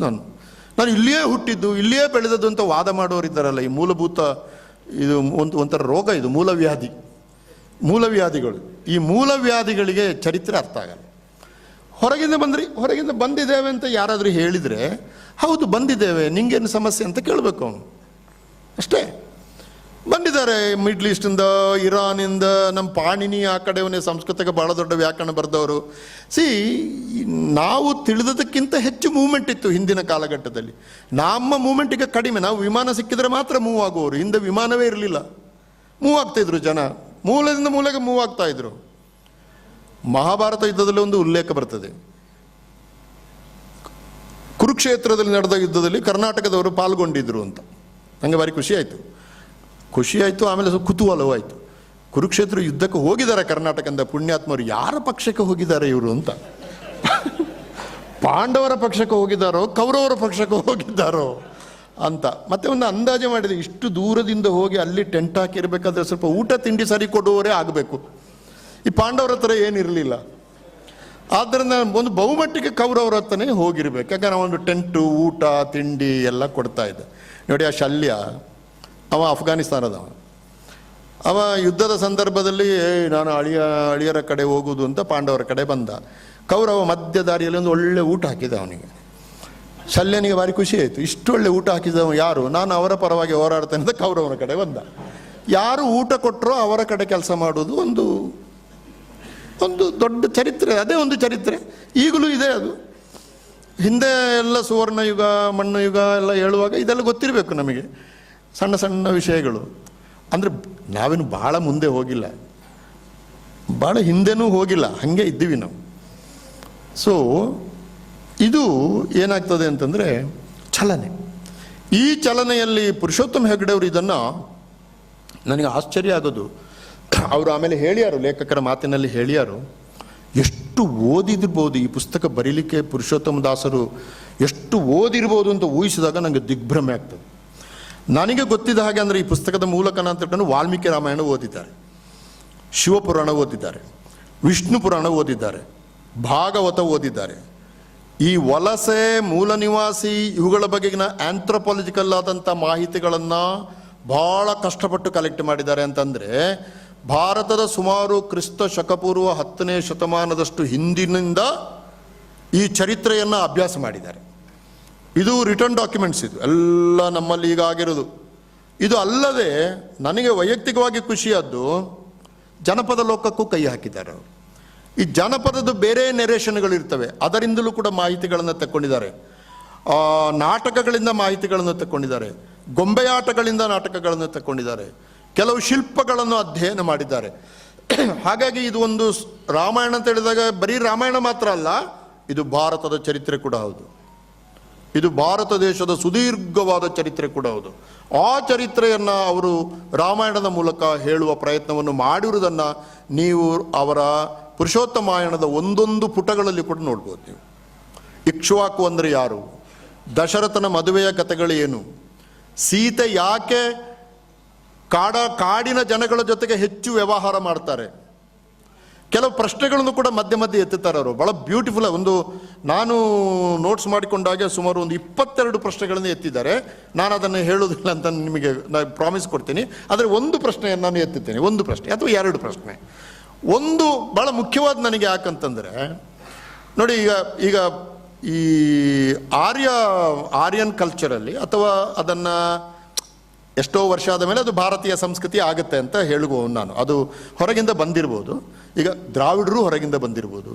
ನಾನು ಇಲ್ಲಿಯೇ ಹುಟ್ಟಿದ್ದು, ಇಲ್ಲಿಯೇ ಬೆಳೆದದ್ದು ಅಂತ ವಾದ ಮಾಡೋರಿದ್ದಾರಲ್ಲ, ಈ ಮೂಲಭೂತ, ಇದು ಒಂಥರ ರೋಗ, ಇದು ಮೂಲವ್ಯಾಧಿಗಳು. ಈ ಮೂಲವ್ಯಾಧಿಗಳಿಗೆ ಚರಿತ್ರೆ ಅರ್ಥ ಆಗಲ್ಲ. ಹೊರಗಿಂದ ಬಂದಿದ್ದೇವೆ ಅಂತ ಯಾರಾದರೂ ಹೇಳಿದರೆ, ಹೌದು ಬಂದಿದ್ದೇವೆ, ನಿಂಗೇನು ಸಮಸ್ಯೆ ಅಂತ ಕೇಳಬೇಕು ಅವನು, ಅಷ್ಟೇ. ಬಂದಿದ್ದಾರೆ ಮಿಡ್ಲ್ ಈಸ್ಟಿಂದ, ಇರಾನಿಂದ, ನಮ್ಮ ಪಾಣಿನಿ ಆ ಕಡೆಯವನೇ, ಸಂಸ್ಕೃತಕ್ಕೆ ಭಾಳ ದೊಡ್ಡ ವ್ಯಾಕರಣ ಬರೆದವರು. ನಾವು ತಿಳಿದದಕ್ಕಿಂತ ಹೆಚ್ಚು ಮೂವ್ಮೆಂಟ್ ಇತ್ತು ಹಿಂದಿನ ಕಾಲಘಟ್ಟದಲ್ಲಿ. ನಮ್ಮ ಮೂವ್ಮೆಂಟ್ ಈಗ ಕಡಿಮೆ. ನಾವು ವಿಮಾನ ಸಿಕ್ಕಿದ್ರೆ ಮಾತ್ರ ಮೂವ್ ಆಗುವವರು, ಹಿಂದೆ ವಿಮಾನವೇ ಇರಲಿಲ್ಲ. ಮೂವ್ ಆಗ್ತಾಯಿದ್ರು ಜನ, ಮೂಲದಿಂದ ಮೂಲೆಗೆ ಮೂವ್ ಆಗ್ತಾಯಿದ್ರು. ಮಹಾಭಾರತ ಯುದ್ಧದಲ್ಲಿ ಒಂದು ಉಲ್ಲೇಖ ಬರ್ತದೆ, ಕುರುಕ್ಷೇತ್ರದಲ್ಲಿ ನಡೆದ ಯುದ್ಧದಲ್ಲಿ ಕರ್ನಾಟಕದವರು ಪಾಲ್ಗೊಂಡಿದ್ರು ಅಂತ. ನನಗೆ ಭಾರಿ ಖುಷಿ ಆಯಿತು. ಆಮೇಲೆ ಸ್ವಲ್ಪ ಕುತೂಹಲವೂ ಆಯಿತು. ಕುರುಕ್ಷೇತ್ರ ಯುದ್ಧಕ್ಕೆ ಹೋಗಿದ್ದಾರೆ ಕರ್ನಾಟಕದಿಂದ ಪುಣ್ಯಾತ್ಮರು. ಯಾರ ಪಕ್ಷಕ್ಕೆ ಹೋಗಿದ್ದಾರೆ ಇವರು ಅಂತ. ಪಾಂಡವರ ಪಕ್ಷಕ್ಕೆ ಹೋಗಿದ್ದಾರೋ ಕೌರವರ ಪಕ್ಷಕ್ಕೆ ಹೋಗಿದ್ದಾರೋ ಅಂತ. ಮತ್ತೆ ಒಂದು ಅಂದಾಜು ಮಾಡಿದೆ, ಇಷ್ಟು ದೂರದಿಂದ ಹೋಗಿ ಅಲ್ಲಿ ಟೆಂಟ್ ಹಾಕಿರ್ಬೇಕಾದ್ರೆ ಸ್ವಲ್ಪ ಊಟ ತಿಂಡಿ ಸರಿ ಕೊಡುವವರೇ ಆಗಬೇಕು. ಈ ಪಾಂಡವರ ಹತ್ರ ಏನಿರಲಿಲ್ಲ. ಆದ್ದರಿಂದ ಒಂದು ಬಹುಮಟ್ಟಿಗೆ ಕೌರವರ ಹತ್ರನೇ ಹೋಗಿರ್ಬೇಕು, ಯಾಕಂದ್ರೆ ಒಂದು ಟೆಂಟು, ಊಟ, ತಿಂಡಿ ಎಲ್ಲ ಕೊಡ್ತಾ ಇದ್ದ. ನೋಡಿ, ಆ ಶಲ್ಯ ಅವ ಅಫ್ಘಾನಿಸ್ತಾನದವ. ಅವ ಯುದ್ಧದ ಸಂದರ್ಭದಲ್ಲಿ ನಾನು ಅಳಿಯರ ಕಡೆ ಹೋಗುವುದು ಅಂತ ಪಾಂಡವರ ಕಡೆ ಬಂದ. ಕೌರವ ಮಧ್ಯ ದಾರಿಯಲ್ಲಿ ಒಂದು ಒಳ್ಳೆ ಊಟ ಹಾಕಿದ ಅವನಿಗೆ. ಶಲ್ಯನಿಗೆ ಭಾರಿ ಖುಷಿ ಆಯಿತು, ಇಷ್ಟು ಒಳ್ಳೆ ಊಟ ಹಾಕಿದವ ಯಾರು, ನಾನು ಅವರ ಪರವಾಗಿ ಹೋರಾಡ್ತೇನೆ ಅಂತ ಕೌರವನ ಕಡೆ ಬಂದ. ಯಾರು ಊಟ ಕೊಟ್ಟರೋ ಅವರ ಕಡೆ ಕೆಲಸ ಮಾಡೋದು ಒಂದು ದೊಡ್ಡ ಚರಿತ್ರೆ. ಅದೇ ಒಂದು ಚರಿತ್ರೆ ಈಗಲೂ ಇದೆ. ಅದು ಹಿಂದೆ ಎಲ್ಲ ಸುವರ್ಣ ಯುಗ, ಮಣ್ಣು ಯುಗ ಎಲ್ಲ ಹೇಳುವಾಗ ಇದೆಲ್ಲ ಗೊತ್ತಿರಬೇಕು ನಮಗೆ, ಸಣ್ಣ ಸಣ್ಣ ವಿಷಯಗಳು. ಅಂದರೆ ನಾವೇನು ಭಾಳ ಮುಂದೆ ಹೋಗಿಲ್ಲ, ಭಾಳ ಹಿಂದೆನೂ ಹೋಗಿಲ್ಲ, ಹಾಗೆ ಇದ್ದೀವಿ ನಾವು. ಸೊ ಇದು ಏನಾಗ್ತದೆ ಅಂತಂದರೆ, ಚಲನೆ. ಈ ಚಲನೆಯಲ್ಲಿ ಪುರುಷೋತ್ತಮ ಹೆಗಡೆ ಅವರು ಇದನ್ನು, ನನಗೆ ಆಶ್ಚರ್ಯ ಆಗೋದು, ಅವರು ಆಮೇಲೆ ಹೇಳ್ಯಾರು, ಲೇಖಕರ ಮಾತಿನಲ್ಲಿ ಹೇಳ್ಯಾರು, ಎಷ್ಟು ಓದಿದಿರ್ಬೋದು ಈ ಪುಸ್ತಕ ಬರೀಲಿಕ್ಕೆ ಪುರುಷೋತ್ತಮ ದಾಸರು ಎಷ್ಟು ಓದಿರ್ಬೋದು ಅಂತ ಊಹಿಸಿದಾಗ ನನಗೆ ದಿಗ್ಭ್ರಮೆ ಆಗ್ತದೆ. ನನಗೆ ಗೊತ್ತಿದ್ದ ಹಾಗೆ ಅಂದರೆ ಈ ಪುಸ್ತಕದ ಮೂಲಕ ಅಂತ ತಿಳ್ಕೊಂಡು ವಾಲ್ಮೀಕಿ ರಾಮಾಯಣ ಓದಿದ್ದಾರೆ, ಶಿವಪುರಾಣ ಓದಿದ್ದಾರೆ, ವಿಷ್ಣು ಪುರಾಣ ಓದಿದ್ದಾರೆ, ಭಾಗವತ ಓದಿದ್ದಾರೆ. ಈ ವಲಸೆ, ಮೂಲ ನಿವಾಸಿ, ಇವುಗಳ ಬಗೆಗಿನ ಆಂಥ್ರೋಪಾಲಜಿಕಲ್ ಆದಂಥ ಮಾಹಿತಿಗಳನ್ನು ಭಾಳ ಕಷ್ಟಪಟ್ಟು ಕಲೆಕ್ಟ್ ಮಾಡಿದ್ದಾರೆ. ಅಂತಂದರೆ ಭಾರತದ ಸುಮಾರು ಕ್ರಿಸ್ತ ಶಕಪೂರ್ವ 10ನೇ ಶತಮಾನದಷ್ಟು ಹಿಂದಿನಿಂದ ಈ ಚರಿತ್ರೆಯನ್ನು ಅಭ್ಯಾಸ ಮಾಡಿದ್ದಾರೆ. ಇದು ರಿಟರ್ನ್ ಡಾಕ್ಯುಮೆಂಟ್ಸ್, ಇದು ಎಲ್ಲ ನಮ್ಮಲ್ಲಿ ಈಗ ಆಗಿರೋದು. ಇದು ಅಲ್ಲದೆ ನನಗೆ ವೈಯಕ್ತಿಕವಾಗಿ ಖುಷಿಯಾದ್ದು, ಜನಪದ ಲೋಕಕ್ಕೂ ಕೈ ಹಾಕಿದ್ದಾರೆ ಅವರು. ಈ ಜನಪದದ ಬೇರೆ ನೆರೇಷನ್ಗಳಿರ್ತವೆ, ಅದರಿಂದಲೂ ಕೂಡ ಮಾಹಿತಿಗಳನ್ನು ತಕ್ಕೊಂಡಿದ್ದಾರೆ. ನಾಟಕಗಳಿಂದ ಮಾಹಿತಿಗಳನ್ನು ತಕ್ಕೊಂಡಿದ್ದಾರೆ, ಗೊಂಬೆಯಾಟಗಳಿಂದ ನಾಟಕಗಳನ್ನು ತಕ್ಕೊಂಡಿದ್ದಾರೆ, ಕೆಲವು ಶಿಲ್ಪಗಳನ್ನು ಅಧ್ಯಯನ ಮಾಡಿದ್ದಾರೆ. ಹಾಗಾಗಿ ಇದು ಒಂದು ರಾಮಾಯಣ ಅಂತ ಹೇಳಿದಾಗ ಬರೀ ರಾಮಾಯಣ ಮಾತ್ರ ಅಲ್ಲ, ಇದು ಭಾರತದ ಚರಿತ್ರೆ ಕೂಡ ಹೌದು. ಇದು ಭಾರತ ದೇಶದ ಸುದೀರ್ಘವಾದ ಚರಿತ್ರೆ ಕೂಡ ಹೌದು. ಆ ಚರಿತ್ರೆಯನ್ನು ಅವರು ರಾಮಾಯಣದ ಮೂಲಕ ಹೇಳುವ ಪ್ರಯತ್ನವನ್ನು ಮಾಡಿರುವುದನ್ನು ನೀವು ಅವರ ಪುರುಷೋತ್ತಮಾಯಣದ ಒಂದೊಂದು ಪುಟಗಳಲ್ಲಿ ಕೂಡ ನೋಡ್ಬೋದು ನೀವು. ಇಕ್ಷ್ವಾಕು ಅಂದರೆ ಯಾರು, ದಶರಥನ ಮದುವೆಯ ಕಥೆಗಳು ಏನು, ಸೀತೆ ಯಾಕೆ ಕಾಡಿನ ಜನಗಳ ಜೊತೆಗೆ ಹೆಚ್ಚು ವ್ಯವಹಾರ ಮಾಡ್ತಾರೆ, ಕೆಲವು ಪ್ರಶ್ನೆಗಳನ್ನು ಕೂಡ ಮಧ್ಯೆ ಮಧ್ಯೆ ಎತ್ತುತ್ತಾರೆ ಅವರು. ಭಾಳ ಬ್ಯೂಟಿಫುಲ್. ನಾನು ನೋಟ್ಸ್ ಮಾಡಿಕೊಂಡಾಗೆ ಸುಮಾರು 22 ಪ್ರಶ್ನೆಗಳನ್ನು ಎತ್ತಿದ್ದಾರೆ. ನಾನು ಅದನ್ನು ಹೇಳೋದಿಲ್ಲ ಅಂತ ನಿಮಗೆ ನಾನು ಪ್ರಾಮಿಸ್ ಕೊಡ್ತೀನಿ. ಆದರೆ ಒಂದು ಪ್ರಶ್ನೆಯನ್ನು ನಾನು ಎತ್ತುತ್ತೇನೆ, ಒಂದು ಪ್ರಶ್ನೆ ಅಥವಾ 2 ಪ್ರಶ್ನೆ. ಒಂದು ಭಾಳ ಮುಖ್ಯವಾದ ನನಗೆ ಯಾಕಂತಂದರೆ, ನೋಡಿ, ಈಗ ಈ ಆರ್ಯನ್ ಕಲ್ಚರಲ್ಲಿ, ಅಥವಾ ಅದನ್ನು ಎಷ್ಟೋ ವರ್ಷ ಆದ ಮೇಲೆ ಅದು ಭಾರತೀಯ ಸಂಸ್ಕೃತಿ ಆಗುತ್ತೆ ಅಂತ ಹೇಳುವ ನಾನು. ಅದು ಹೊರಗಿಂದ ಬಂದಿರ್ಬೋದು, ಈಗ ದ್ರಾವಿಡರು ಹೊರಗಿಂದ ಬಂದಿರ್ಬೋದು,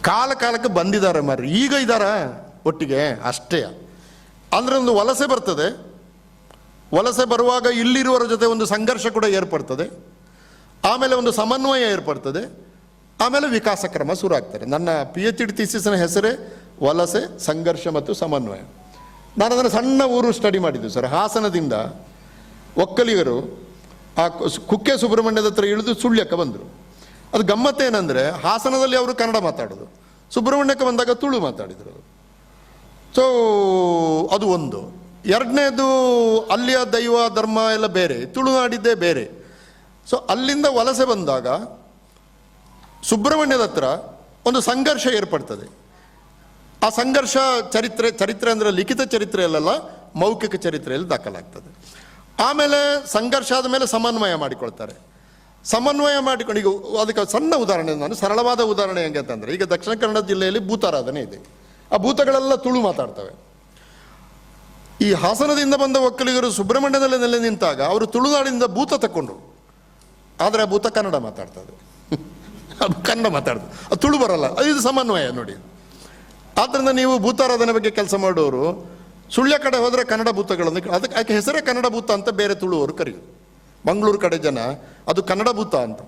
ಕಾಲಕ್ಕೆ ಬಂದಿದ್ದಾರೆ ಮಾರ್ರಿ, ಈಗ ಇದ್ದಾರ ಒಟ್ಟಿಗೆ ಅಷ್ಟೇ. ಅಂದರೆ ಒಂದು ವಲಸೆ ಬರ್ತದೆ, ವಲಸೆ ಬರುವಾಗ ಇಲ್ಲಿರುವವರ ಜೊತೆ ಒಂದು ಸಂಘರ್ಷ ಕೂಡ ಏರ್ಪಡ್ತದೆ, ಆಮೇಲೆ ಒಂದು ಸಮನ್ವಯ ಏರ್ಪಡ್ತದೆ, ಆಮೇಲೆ ವಿಕಾಸ ಕ್ರಮ ಶುರು ಆಗ್ತಾರೆ. ನನ್ನ PhD ಥೀಸಿಸ್ನ ಹೆಸರೇ ವಲಸೆ, ಸಂಘರ್ಷ ಮತ್ತು ಸಮನ್ವಯ. ನಾನು ಅದನ್ನು ಸಣ್ಣ ಊರು ಸ್ಟಡಿ ಮಾಡಿದ್ದು ಸರ್. ಹಾಸನದಿಂದ ಒಕ್ಕಲಿಗರು ಆ ಕುಕ್ಕೆ ಸುಬ್ರಹ್ಮಣ್ಯದ ಹತ್ರ ಇಳಿದು ಸುಳ್ಯಕ್ಕೆ ಬಂದರು. ಅದು ಗಮ್ಮತ್ತೇನೆಂದರೆ, ಹಾಸನದಲ್ಲಿ ಅವರು ಕನ್ನಡ ಮಾತಾಡೋದು, ಸುಬ್ರಹ್ಮಣ್ಯಕ್ಕೆ ಬಂದಾಗ ತುಳು ಮಾತಾಡಿದರು. ಸೊ ಅದು ಒಂದು. ಎರಡನೇದು, ಅಲ್ಲಿಯ ದೈವ ಧರ್ಮ ಎಲ್ಲ ಬೇರೆ, ತುಳುನಾಡಿದ್ದೇ ಬೇರೆ. ಸೊ ಅಲ್ಲಿಂದ ವಲಸೆ ಬಂದಾಗ ಸುಬ್ರಹ್ಮಣ್ಯದ ಹತ್ರ ಒಂದು ಸಂಘರ್ಷ ಏರ್ಪಡ್ತದೆ. ಆ ಸಂಘರ್ಷ ಚರಿತ್ರೆ ಅಂದರೆ ಲಿಖಿತ ಚರಿತ್ರೆಯಲ್ಲ, ಮೌಖಿಕ ಚರಿತ್ರೆಯಲ್ಲಿ ದಾಖಲಾಗ್ತದೆ. ಆಮೇಲೆ ಸಂಘರ್ಷ ಆದ ಮೇಲೆ ಸಮನ್ವಯ ಮಾಡಿಕೊಳ್ತಾರೆ. ಸಮನ್ವಯ ಮಾಡಿಕೊಂಡು, ಈಗ ಅದಕ್ಕೆ ಸಣ್ಣ ಉದಾಹರಣೆ, ನಾನು ಸರಳವಾದ ಉದಾಹರಣೆ ಹೆಂಗೆ ಅಂತಂದರೆ, ಈಗ ದಕ್ಷಿಣ ಕನ್ನಡ ಜಿಲ್ಲೆಯಲ್ಲಿ ಭೂತಾರಾಧನೆ ಇದೆ. ಆ ಭೂತಗಳೆಲ್ಲ ತುಳು ಮಾತಾಡ್ತವೆ. ಈ ಹಾಸನದಿಂದ ಬಂದ ಒಕ್ಕಲಿಗರು ಸುಬ್ರಹ್ಮಣ್ಯದಲ್ಲಿ ನೆಲೆ ನಿಂತಾಗ ಅವರು ತುಳುನಾಡಿನಿಂದ ಭೂತ ತಗೊಂಡ್ರು, ಆದರೆ ಆ ಭೂತ ಕನ್ನಡ ಮಾತಾಡ್ತದೆ, ಅದು ಕನ್ನಡ ಮಾತಾಡ್ತದೆ, ಅದು ತುಳು ಬರಲ್ಲ. ಇದು ಸಮನ್ವಯ ನೋಡಿ. ಆದ್ದರಿಂದ ನೀವು ಭೂತಾರಾಧನೆ ಬಗ್ಗೆ ಕೆಲಸ ಮಾಡೋರು ಸುಳ್ಯ ಕಡೆ ಹೋದರೆ ಕನ್ನಡ ಭೂತಗಳನ್ನು, ಅದಕ್ಕೆ ಹೆಸರೇ ಕನ್ನಡ ಭೂತ ಅಂತ ಬೇರೆ ತುಳುವರು ಕರೆಯೋದು. ಮಂಗಳೂರು ಕಡೆ ಜನ ಅದು ಕನ್ನಡ ಭೂತ ಅಂತ.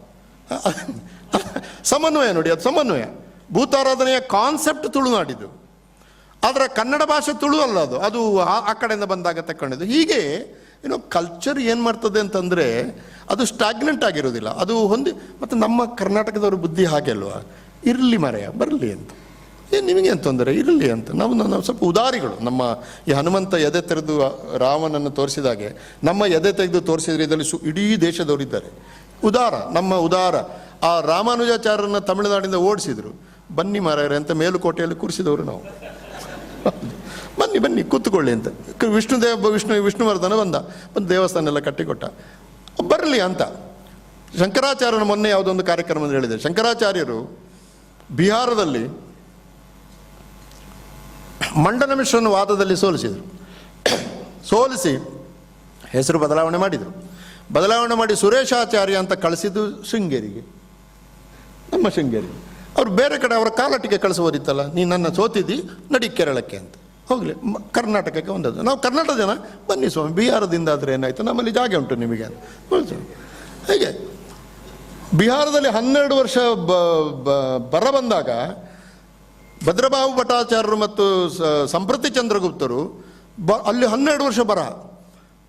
ಸಮನ್ವಯ ನೋಡಿ, ಅದು ಸಮನ್ವಯ. ಭೂತಾರಾಧನೆಯ ಕಾನ್ಸೆಪ್ಟ್ ತುಳುನಾಡಿದ್ದು, ಆದರೆ ಕನ್ನಡ ಭಾಷೆ ತುಳು ಅಲ್ಲ, ಅದು ಆ ಕಡೆಯಿಂದ ಬಂದಾಗ ತಕ್ಕೊಂಡಿದ್ದು. ಹೀಗೆ ಕಲ್ಚರ್ ಏನು ಮಾಡ್ತದೆ ಅಂತಂದರೆ, ಅದು ಸ್ಟಾಗ್ನೆಂಟ್ ಆಗಿರೋದಿಲ್ಲ, ಅದು ಮತ್ತು ನಮ್ಮ ಕರ್ನಾಟಕದವ್ರ ಬುದ್ಧಿ ಹಾಗೆ ಅಲ್ವಾ, ಇರಲಿ ಮರೆಯ ಬರಲಿ ಅಂತ, ನಿಮಗೆ ಏನು ತೊಂದರೆ, ಇರಲಿ ಅಂತ. ನಾವು ಸ್ವಲ್ಪ ಉದಾರಿಗಳು. ನಮ್ಮ ಈ ಹನುಮಂತ ಎದೆ ತೆರೆದು ರಾಮನನ್ನು ತೋರಿಸಿದಾಗೆ ನಮ್ಮ ಎದೆ ತೆಗೆದು ತೋರಿಸಿದ್ರೆ ಇದರಲ್ಲಿ ಇಡೀ ದೇಶದವರಿದ್ದಾರೆ. ನಮ್ಮ ಉದಾರ. ಆ ರಾಮಾನುಜಾಚಾರ್ಯರನ್ನ ತಮಿಳುನಾಡಿಂದ ಓಡಿಸಿದ್ರು, ಬನ್ನಿ ಮಾರಾಯರೆ ಅಂತ ಮೇಲುಕೋಟೆಯಲ್ಲಿ ಕೂರಿಸಿದವರು ನಾವು. ಬನ್ನಿ ಕೂತ್ಕೊಳ್ಳಿ ಅಂತ. ವಿಷ್ಣುವರ್ಧನ ಬಂದು ದೇವಸ್ಥಾನ ಎಲ್ಲ ಕಟ್ಟಿಕೊಟ್ಟ, ಬರಲಿ ಅಂತ. ಶಂಕರಾಚಾರ್ಯನ ಮೊನ್ನೆ ಯಾವುದೊಂದು ಕಾರ್ಯಕ್ರಮದಲ್ಲಿ ಹೇಳಿದೆ, ಶಂಕರಾಚಾರ್ಯರು ಬಿಹಾರದಲ್ಲಿ ಮಂಡನ ಮಿಶ್ರನ ವಾದದಲ್ಲಿ ಸೋಲಿಸಿ ಹೆಸರು ಬದಲಾವಣೆ ಮಾಡಿ ಸುರೇಶಾಚಾರ್ಯ ಅಂತ ಕಳಿಸಿದ್ದು ಶೃಂಗೇರಿಗೆ, ನಮ್ಮ ಶೃಂಗೇರಿಗೆ. ಅವ್ರು ಬೇರೆ ಕಡೆ ಅವರ ಕಾಲಟಿಗೆ ಕಳಿಸೋದಿತ್ತಲ್ಲ, ನೀನು ನನ್ನ ಸೋತಿದ್ದಿ, ನಡಿ ಕೇರಳಕ್ಕೆ ಅಂತ. ಹೋಗಲಿ, ಕರ್ನಾಟಕಕ್ಕೆ ಒಂದದ್ದು. ನಾವು ಕರ್ನಾಟಕ ಜನ, ಬನ್ನಿ ಸ್ವಾಮಿ, ಬಿಹಾರದಿಂದ ಆದರೆ ಏನಾಯಿತು, ನಮ್ಮಲ್ಲಿ ಜಾಗ ಉಂಟು ನಿಮಗೆ ಅಂತ. ಹೇಗೆ ಬಿಹಾರದಲ್ಲಿ 12 ವರ್ಷ ಬರ ಬಂದಾಗ ಭದ್ರಬಾಹು ಭಟ್ಟಾಚಾರ್ಯರು ಮತ್ತು ಸಂಪ್ರತಿ ಚಂದ್ರಗುಪ್ತರು ಅಲ್ಲಿ 12 ವರ್ಷ ಬರಹ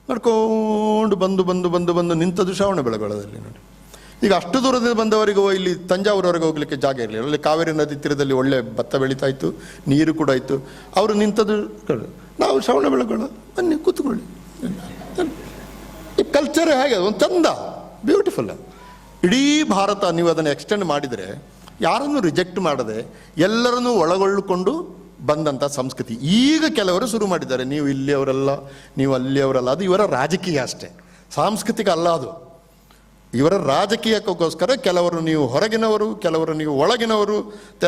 ನಡ್ಕೊಂಡು ಬಂದು ನಿಂತದ್ದು ಶ್ರವಣಬೆಳಗೊಳದಲ್ಲಿ ನೋಡಿ. ಈಗ ಅಷ್ಟು ದೂರದಿಂದ ಬಂದವರಿಗೂ ಇಲ್ಲಿ ತಂಜಾವೂರವರೆಗೆ ಹೋಗ್ಲಿಕ್ಕೆ ಜಾಗ ಇರಲಿಲ್ಲ. ಅಲ್ಲಿ ಕಾವೇರಿ ನದಿ ತೀರದಲ್ಲಿ ಒಳ್ಳೆ ಭತ್ತ ಬೆಳೀತಾ ಇತ್ತು, ನೀರು ಕೂಡ ಇತ್ತು. ಅವರು ನಿಂತದ್ದು ನಾವು ಶ್ರವಣಬೆಳಗೊಳ ಬನ್ನಿ ಕೂತ್ಕೊಳ್ಳಿ. ಈ ಕಲ್ಚರ್ ಹೇಗೆ ಒಂದು ಚಂದ, ಬ್ಯೂಟಿಫುಲ್. ಇಡೀ ಭಾರತ ನೀವು ಅದನ್ನು ಎಕ್ಸ್ಟೆಂಡ್ ಮಾಡಿದರೆ ಯಾರನ್ನು ರಿಜೆಕ್ಟ್ ಮಾಡದೆ ಎಲ್ಲರನ್ನೂ ಒಳಗೊಳ್ಳಿಕೊಂಡು ಬಂದಂಥ ಸಂಸ್ಕೃತಿ. ಈಗ ಕೆಲವರು ಶುರು ಮಾಡಿದ್ದಾರೆ, ನೀವು ಇಲ್ಲಿಯವರಲ್ಲ, ನೀವು ಅಲ್ಲಿಯವರಲ್ಲ. ಅದು ಇವರ ರಾಜಕೀಯ ಅಷ್ಟೇ, ಸಾಂಸ್ಕೃತಿಕ ಅಲ್ಲ ಅದು. ಇವರ ರಾಜಕೀಯಕ್ಕೋಸ್ಕರ ಕೆಲವರು ನೀವು ಹೊರಗಿನವರು, ಕೆಲವರು ನೀವು ಒಳಗಿನವರು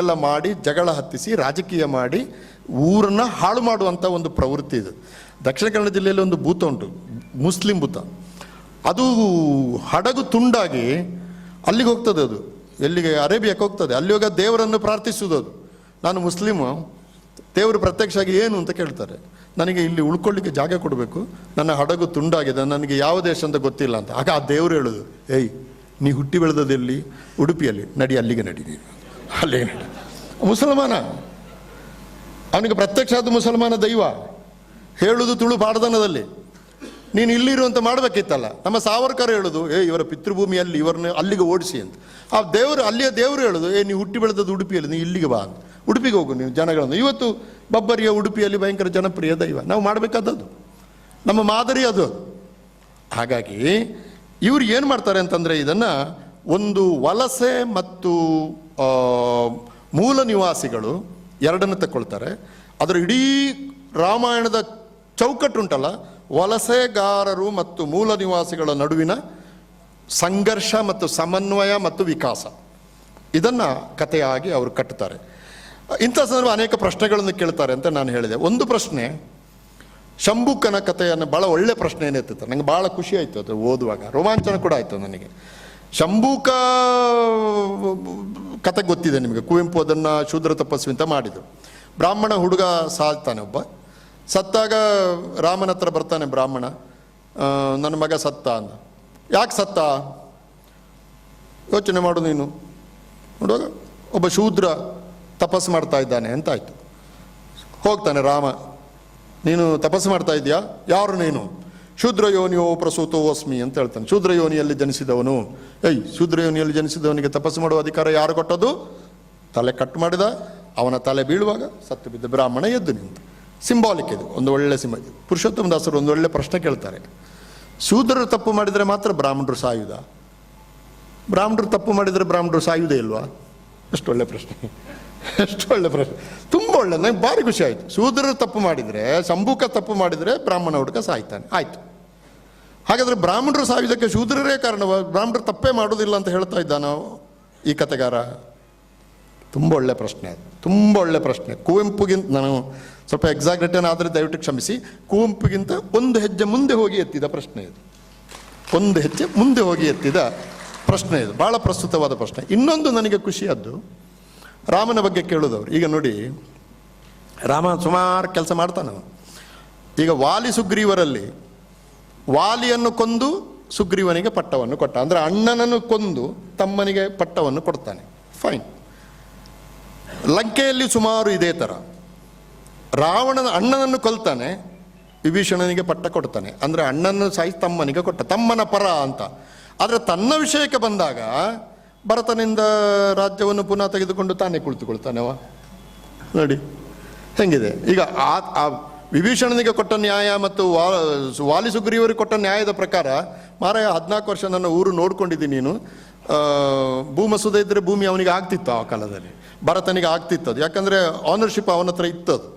ಎಲ್ಲ ಮಾಡಿ ಜಗಳ ಹತ್ತಿಸಿ ರಾಜಕೀಯ ಮಾಡಿ ಊರನ್ನು ಹಾಳು ಮಾಡುವಂಥ ಒಂದು ಪ್ರವೃತ್ತಿ ಇದು. ದಕ್ಷಿಣ ಕನ್ನಡ ಜಿಲ್ಲೆಯಲ್ಲಿ ಒಂದು ಭೂತ ಉಂಟು, ಮುಸ್ಲಿಂ ಭೂತ. ಅದು ಹಡಗು ತುಂಡಾಗಿ ಅಲ್ಲಿಗೆ ಹೋಗ್ತದೆ. ಅದು ಎಲ್ಲಿಗೆ? ಅರೇಬಿಯಾಕ್ಕೆ ಹೋಗ್ತದೆ. ಅಲ್ಲಿ ಹೋಗ ದೇವರನ್ನು ಪ್ರಾರ್ಥಿಸುವುದು. ಅದು ನಾನು ಮುಸ್ಲಿಮು, ದೇವರು ಪ್ರತ್ಯಕ್ಷ ಆಗಿ ಏನು ಅಂತ ಕೇಳ್ತಾರೆ. ನನಗೆ ಇಲ್ಲಿ ಉಳ್ಕೊಳ್ಳಿಕ್ಕೆ ಜಾಗ ಕೊಡಬೇಕು, ನನ್ನ ಹಡಗು ತುಂಡಾಗಿದೆ, ನನಗೆ ಯಾವ ದೇಶ ಅಂತ ಗೊತ್ತಿಲ್ಲ ಅಂತ. ಆಗ ಆ ದೇವರು ಹೇಳೋದು, ಏಯ್ ನೀ ಹುಟ್ಟಿ ಬೆಳೆದದಲ್ಲಿ ಉಡುಪಿಯಲ್ಲಿ, ನಡಿ ಅಲ್ಲಿಗೆ ನಡಿ, ನೀನು ಅಲ್ಲಿಗೆ ನಡಿ. ಮುಸಲ್ಮಾನ, ಅವನಿಗೆ ಪ್ರತ್ಯಕ್ಷ ಆದ ಮುಸಲ್ಮಾನ ದೈವ ಹೇಳುವುದು ತುಳು ಪಾಡದನದಲ್ಲಿ. ನೀನು ಇಲ್ಲಿರುವಂತ ಮಾಡಬೇಕಿತ್ತಲ್ಲ. ನಮ್ಮ ಸಾವರ್ಕರ್ ಹೇಳೋದು, ಇವರ ಪಿತೃಭೂಮಿಯಲ್ಲಿ ಇವರನ್ನ ಅಲ್ಲಿಗೆ ಓಡಿಸಿ ಅಂತ. ಆ ದೇವರು, ಅಲ್ಲಿಯ ದೇವರು ಹೇಳೋದು, ನೀವು ಹುಟ್ಟಿ ಬೆಳೆದದ್ದು ಉಡುಪಿಯಲ್ಲಿ, ನೀವು ಇಲ್ಲಿಗೆ ಬಾ ಅಂತ. ಉಡುಪಿಗೆ ಹೋಗು ನೀವು ಜನಗಳನ್ನು. ಇವತ್ತು ಬಬ್ಬರಿಯ ಉಡುಪಿಯಲ್ಲಿ ಭಯಂಕರ ಜನಪ್ರಿಯ ದೈವ. ನಾವು ಮಾಡಬೇಕಾದದ್ದು, ನಮ್ಮ ಮಾದರಿ ಅದು. ಹಾಗಾಗಿ ಇವರು ಏನು ಮಾಡ್ತಾರೆ ಅಂತಂದರೆ, ಇದನ್ನು ಒಂದು ವಲಸೆ ಮತ್ತು ಮೂಲ ನಿವಾಸಿಗಳು ಎರಡನ್ನು ತಗೊಳ್ತಾರೆ. ಅದರ ಇಡೀ ರಾಮಾಯಣದ ಚೌಕಟ್ಟುಂಟಲ್ಲ, ವಲಸೆಗಾರರು ಮತ್ತು ಮೂಲ ನಿವಾಸಿಗಳ ನಡುವಿನ ಸಂಘರ್ಷ ಮತ್ತು ಸಮನ್ವಯ ಮತ್ತು ವಿಕಾಸ, ಇದನ್ನು ಕಥೆಯಾಗಿ ಅವರು ಕಟ್ಟುತ್ತಾರೆ. ಇಂಥ ಸಂದರ್ಭ ಅನೇಕ ಪ್ರಶ್ನೆಗಳನ್ನು ಕೇಳ್ತಾರೆ ಅಂತ ನಾನು ಹೇಳಿದೆ. ಒಂದು ಪ್ರಶ್ನೆ, ಶಂಭುಕನ ಕಥೆಯನ್ನು ಭಾಳ ಒಳ್ಳೆ ಪ್ರಶ್ನೆ ಏನೆತ್ತಿತ್ತು. ನನಗೆ ಭಾಳ ಖುಷಿ ಆಯಿತು ಅದು ಓದುವಾಗ, ರೋಮಾಂಚನ ಕೂಡ ಆಯಿತು ನನಗೆ. ಶಂಭುಕ ಕತೆ ಗೊತ್ತಿದೆ ನಿಮಗೆ. ಕುವೆಂಪು ಅದನ್ನು ಶೂದ್ರ ತಪಸ್ವಿ ಅಂತ ಮಾಡಿದರು. ಬ್ರಾಹ್ಮಣ ಹುಡುಗ ಸಾಯ್ತಾನೆ ಒಬ್ಬ. ಸತ್ತಾಗ ರಾಮನ ಹತ್ರ ಬರ್ತಾನೆ ಬ್ರಾಹ್ಮಣ, ನನ್ನ ಮಗ ಸತ್ತ ಅಂದ. ಯಾಕೆ ಸತ್ತ ಯೋಚನೆ ಮಾಡು ನೀನು. ನೋಡುವಾಗ ಒಬ್ಬ ಶೂದ್ರ ತಪಸ್ಸು ಮಾಡ್ತಾ ಇದ್ದಾನೆ ಅಂತ ಆಯಿತು. ಹೋಗ್ತಾನೆ ರಾಮ, ನೀನು ತಪಸ್ಸು ಮಾಡ್ತಾ ಇದೆಯಾ? ಯಾರು ನೀನು? ಶೂದ್ರ ಯೋನಿಯೋ ಪ್ರಸೂತೋ ಅಸ್ಮಿ ಅಂತ ಹೇಳ್ತಾನೆ. ಶೂದ್ರ ಯೋನಿಯಲ್ಲಿ ಜನಿಸಿದವನು. ಶೂದ್ರ ಯೋನಿಯಲ್ಲಿ ಜನಿಸಿದವನಿಗೆ ತಪಸ್ಸು ಮಾಡುವ ಅಧಿಕಾರ ಯಾರು ಕೊಟ್ಟದು? ತಲೆ ಕಟ್ ಮಾಡಿದ, ಅವನ ತಲೆ ಬೀಳುವಾಗ ಸತ್ತು ಬಿದ್ದ ಬ್ರಾಹ್ಮಣ ಎದ್ದು ನಿಂತು. ಸಿಂಬಾಲಿಕ್ ಇದು, ಒಂದು ಒಳ್ಳೆ ಪುರುಷೋತ್ತಮ ದಾಸರು ಒಂದು ಒಳ್ಳೆ ಪ್ರಶ್ನೆ ಕೇಳ್ತಾರೆ. ಶೂದ್ರರು ತಪ್ಪು ಮಾಡಿದರೆ ಮಾತ್ರ ಬ್ರಾಹ್ಮಣರು ಸಾಯುವುದಾ? ಬ್ರಾಹ್ಮಣರು ತಪ್ಪು ಮಾಡಿದರೆ ಬ್ರಾಹ್ಮಣರು ಸಾಯುವುದೇ ಇಲ್ವಾ? ಎಷ್ಟು ಒಳ್ಳೆ ಪ್ರಶ್ನೆ, ಎಷ್ಟು ಒಳ್ಳೆ ಪ್ರಶ್ನೆ, ತುಂಬ ಒಳ್ಳೆ. ನನಗೆ ಭಾರಿ ಖುಷಿ ಆಯಿತು. ಶೂದ್ರರು ತಪ್ಪು ಮಾಡಿದರೆ, ಶಂಭುಕ ತಪ್ಪು ಮಾಡಿದರೆ ಬ್ರಾಹ್ಮಣ ಹುಡುಗ ಸಾಯ್ತಾನೆ. ಆಯಿತು, ಹಾಗಾದರೆ ಬ್ರಾಹ್ಮಣರು ಸಾಯುವುದಕ್ಕೆ ಶೂದ್ರರೇ ಕಾರಣ, ಬ್ರಾಹ್ಮಣರು ತಪ್ಪೇ ಮಾಡೋದಿಲ್ಲ ಅಂತ ಹೇಳ್ತಾ ಇದ್ದಾನೋ ಈ ಕಥೆಗಾರ? ತುಂಬ ಒಳ್ಳೆ ಪ್ರಶ್ನೆ ಅದು, ತುಂಬ ಒಳ್ಳೆ ಪ್ರಶ್ನೆ. ಕುವೆಂಪುಗಿಂತ, ನಾನು ಸ್ವಲ್ಪ ಎಕ್ಸಾಗ್ರೇಟನ್ ಆದರೆ ದಯವಿಟ್ಟು ಕ್ಷಮಿಸಿ, ಕುವೆಂಪುಗಿಂತ ಒಂದು ಹೆಜ್ಜೆ ಮುಂದೆ ಹೋಗಿ ಎತ್ತಿದ ಪ್ರಶ್ನೆ ಇದು. ಒಂದು ಹೆಜ್ಜೆ ಮುಂದೆ ಹೋಗಿ ಎತ್ತಿದ ಪ್ರಶ್ನೆ ಇದು, ಭಾಳ ಪ್ರಸ್ತುತವಾದ ಪ್ರಶ್ನೆ. ಇನ್ನೊಂದು ನನಗೆ ಖುಷಿಯಾದ್ದು, ರಾಮನ ಬಗ್ಗೆ ಕೇಳೋದವ್ರು. ಈಗ ನೋಡಿ, ರಾಮ ಸುಮಾರು ಕೆಲಸ ಮಾಡ್ತಾನೆ. ಈಗ ವಾಲಿ ಸುಗ್ರೀವರಲ್ಲಿ ವಾಲಿಯನ್ನು ಕೊಂದು ಸುಗ್ರೀವನಿಗೆ ಪಟ್ಟವನ್ನು ಕೊಟ್ಟ. ಅಂದರೆ ಅಣ್ಣನನ್ನು ಕೊಂದು ತಮ್ಮನಿಗೆ ಪಟ್ಟವನ್ನು ಕೊಡ್ತಾನೆ. ಫೈನ್. ಲಂಕೆಯಲ್ಲಿ ಸುಮಾರು ಇದೇ ಥರ. ರಾವಣನ ಅಣ್ಣನನ್ನು ಕೊಲ್ತಾನೆ, ವಿಭೀಷಣನಿಗೆ ಪಟ್ಟ ಕೊಡ್ತಾನೆ. ಅಂದರೆ ಅಣ್ಣನ ಸಾಯಿಸಿ ತಮ್ಮನಿಗೆ ಕೊಟ್ಟ, ತಮ್ಮನ ಪರ ಅಂತ. ಆದರೆ ತನ್ನ ವಿಷಯಕ್ಕೆ ಬಂದಾಗ ಭರತನಿಂದ ರಾಜ್ಯವನ್ನು ಪುನಃ ತೆಗೆದುಕೊಂಡು ತಾನೇ ಕುಳಿತುಕೊಳ್ತಾನೆವ. ನೋಡಿ ಹೆಂಗಿದೆ. ಈಗ ಆ ವಿಭೀಷಣನಿಗೆ ಕೊಟ್ಟ ನ್ಯಾಯ ಮತ್ತು ವಾಲಿ ಸುಗ್ರೀವರಿಗೆ ಕೊಟ್ಟ ನ್ಯಾಯದ ಪ್ರಕಾರ, ಮಾರಾಯ 14 ವರ್ಷ ನನ್ನ ಊರು ನೋಡ್ಕೊಂಡಿದ್ದೀನಿ ನೀನು, ಭೂಮಸುದೆ ಇದ್ದರೆ ಭೂಮಿ ಅವನಿಗೆ ಆಗ್ತಿತ್ತು ಆ ಕಾಲದಲ್ಲಿ, ಭರತನಿಗೆ ಆಗ್ತಿತ್ತು ಅದು. ಯಾಕಂದರೆ ಆನರ್ಶಿಪ್ ಅವನ ಹತ್ರ ಇತ್ತದು.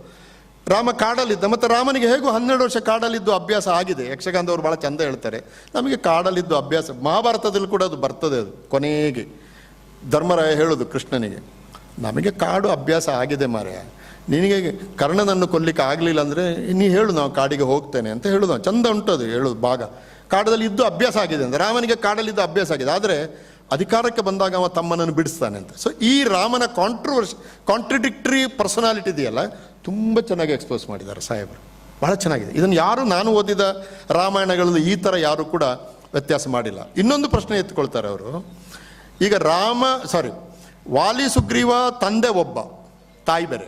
ರಾಮ ಕಾಡಲಿದ್ದ, ಮತ್ತು ರಾಮನಿಗೆ ಹೇಗೂ 12 ವರ್ಷ ಕಾಡಲಿದ್ದು ಅಭ್ಯಾಸ ಆಗಿದೆ. ಯಕ್ಷಗಾನದವ್ರು ಭಾಳ ಚಂದ ಹೇಳ್ತಾರೆ, ನಮಗೆ ಕಾಡಲಿದ್ದು ಅಭ್ಯಾಸ. ಮಹಾಭಾರತದಲ್ಲಿ ಕೂಡ ಅದು ಬರ್ತದೆ. ಅದು ಕೊನೆಗೆ ಧರ್ಮರಾಯ ಹೇಳೋದು ಕೃಷ್ಣನಿಗೆ, ನಮಗೆ ಕಾಡು ಅಭ್ಯಾಸ ಆಗಿದೆ ಮಾರಾಯ, ನಿನಗೆ ಕರ್ಣನನ್ನು ಕೊಲ್ಲಿಕ್ಕೆ ಆಗಲಿಲ್ಲ ಅಂದರೆ ನೀ ಹೇಳು, ನಾವು ಕಾಡಿಗೆ ಹೋಗ್ತೇನೆ ಅಂತ ಹೇಳೋದು. ಚಂದ ಉಂಟದು ಹೇಳೋದು ಭಾಗ. ಕಾಡದಲ್ಲಿ ಇದ್ದು ಅಭ್ಯಾಸ ಆಗಿದೆ ಅಂದರೆ, ರಾಮನಿಗೆ ಕಾಡಲಿದ್ದು ಅಭ್ಯಾಸ ಆಗಿದೆ. ಆದರೆ ಅಧಿಕಾರಕ್ಕೆ ಬಂದಾಗ ಅವ ತಮ್ಮನನ್ನು ಬಿಡಿಸ್ತಾನೆ ಅಂತ. ಸೊ ಈ ರಾಮನ ಕಾಂಟ್ರಡಿಕ್ಟರಿ ಪರ್ಸನಾಲಿಟಿ ಇದೆಯಲ್ಲ, ತುಂಬ ಚೆನ್ನಾಗಿ ಎಕ್ಸ್ಪೋಸ್ ಮಾಡಿದ್ದಾರೆ ಸಾಹೇಬರು, ಭಾಳ ಚೆನ್ನಾಗಿದೆ. ಇದನ್ನು ಯಾರು, ನಾನು ಓದಿದ ರಾಮಾಯಣಗಳಲ್ಲಿ ಈ ಥರ ಯಾರು ಕೂಡ ವ್ಯತ್ಯಾಸ ಮಾಡಿಲ್ಲ. ಇನ್ನೊಂದು ಪ್ರಶ್ನೆ ಎತ್ಕೊಳ್ತಾರೆ ಅವರು. ಈಗ ವಾಲಿ ಸುಗ್ರೀವ ತಂದೆ ಒಬ್ಬ, ತಾಯಿ ಬೇರೆ,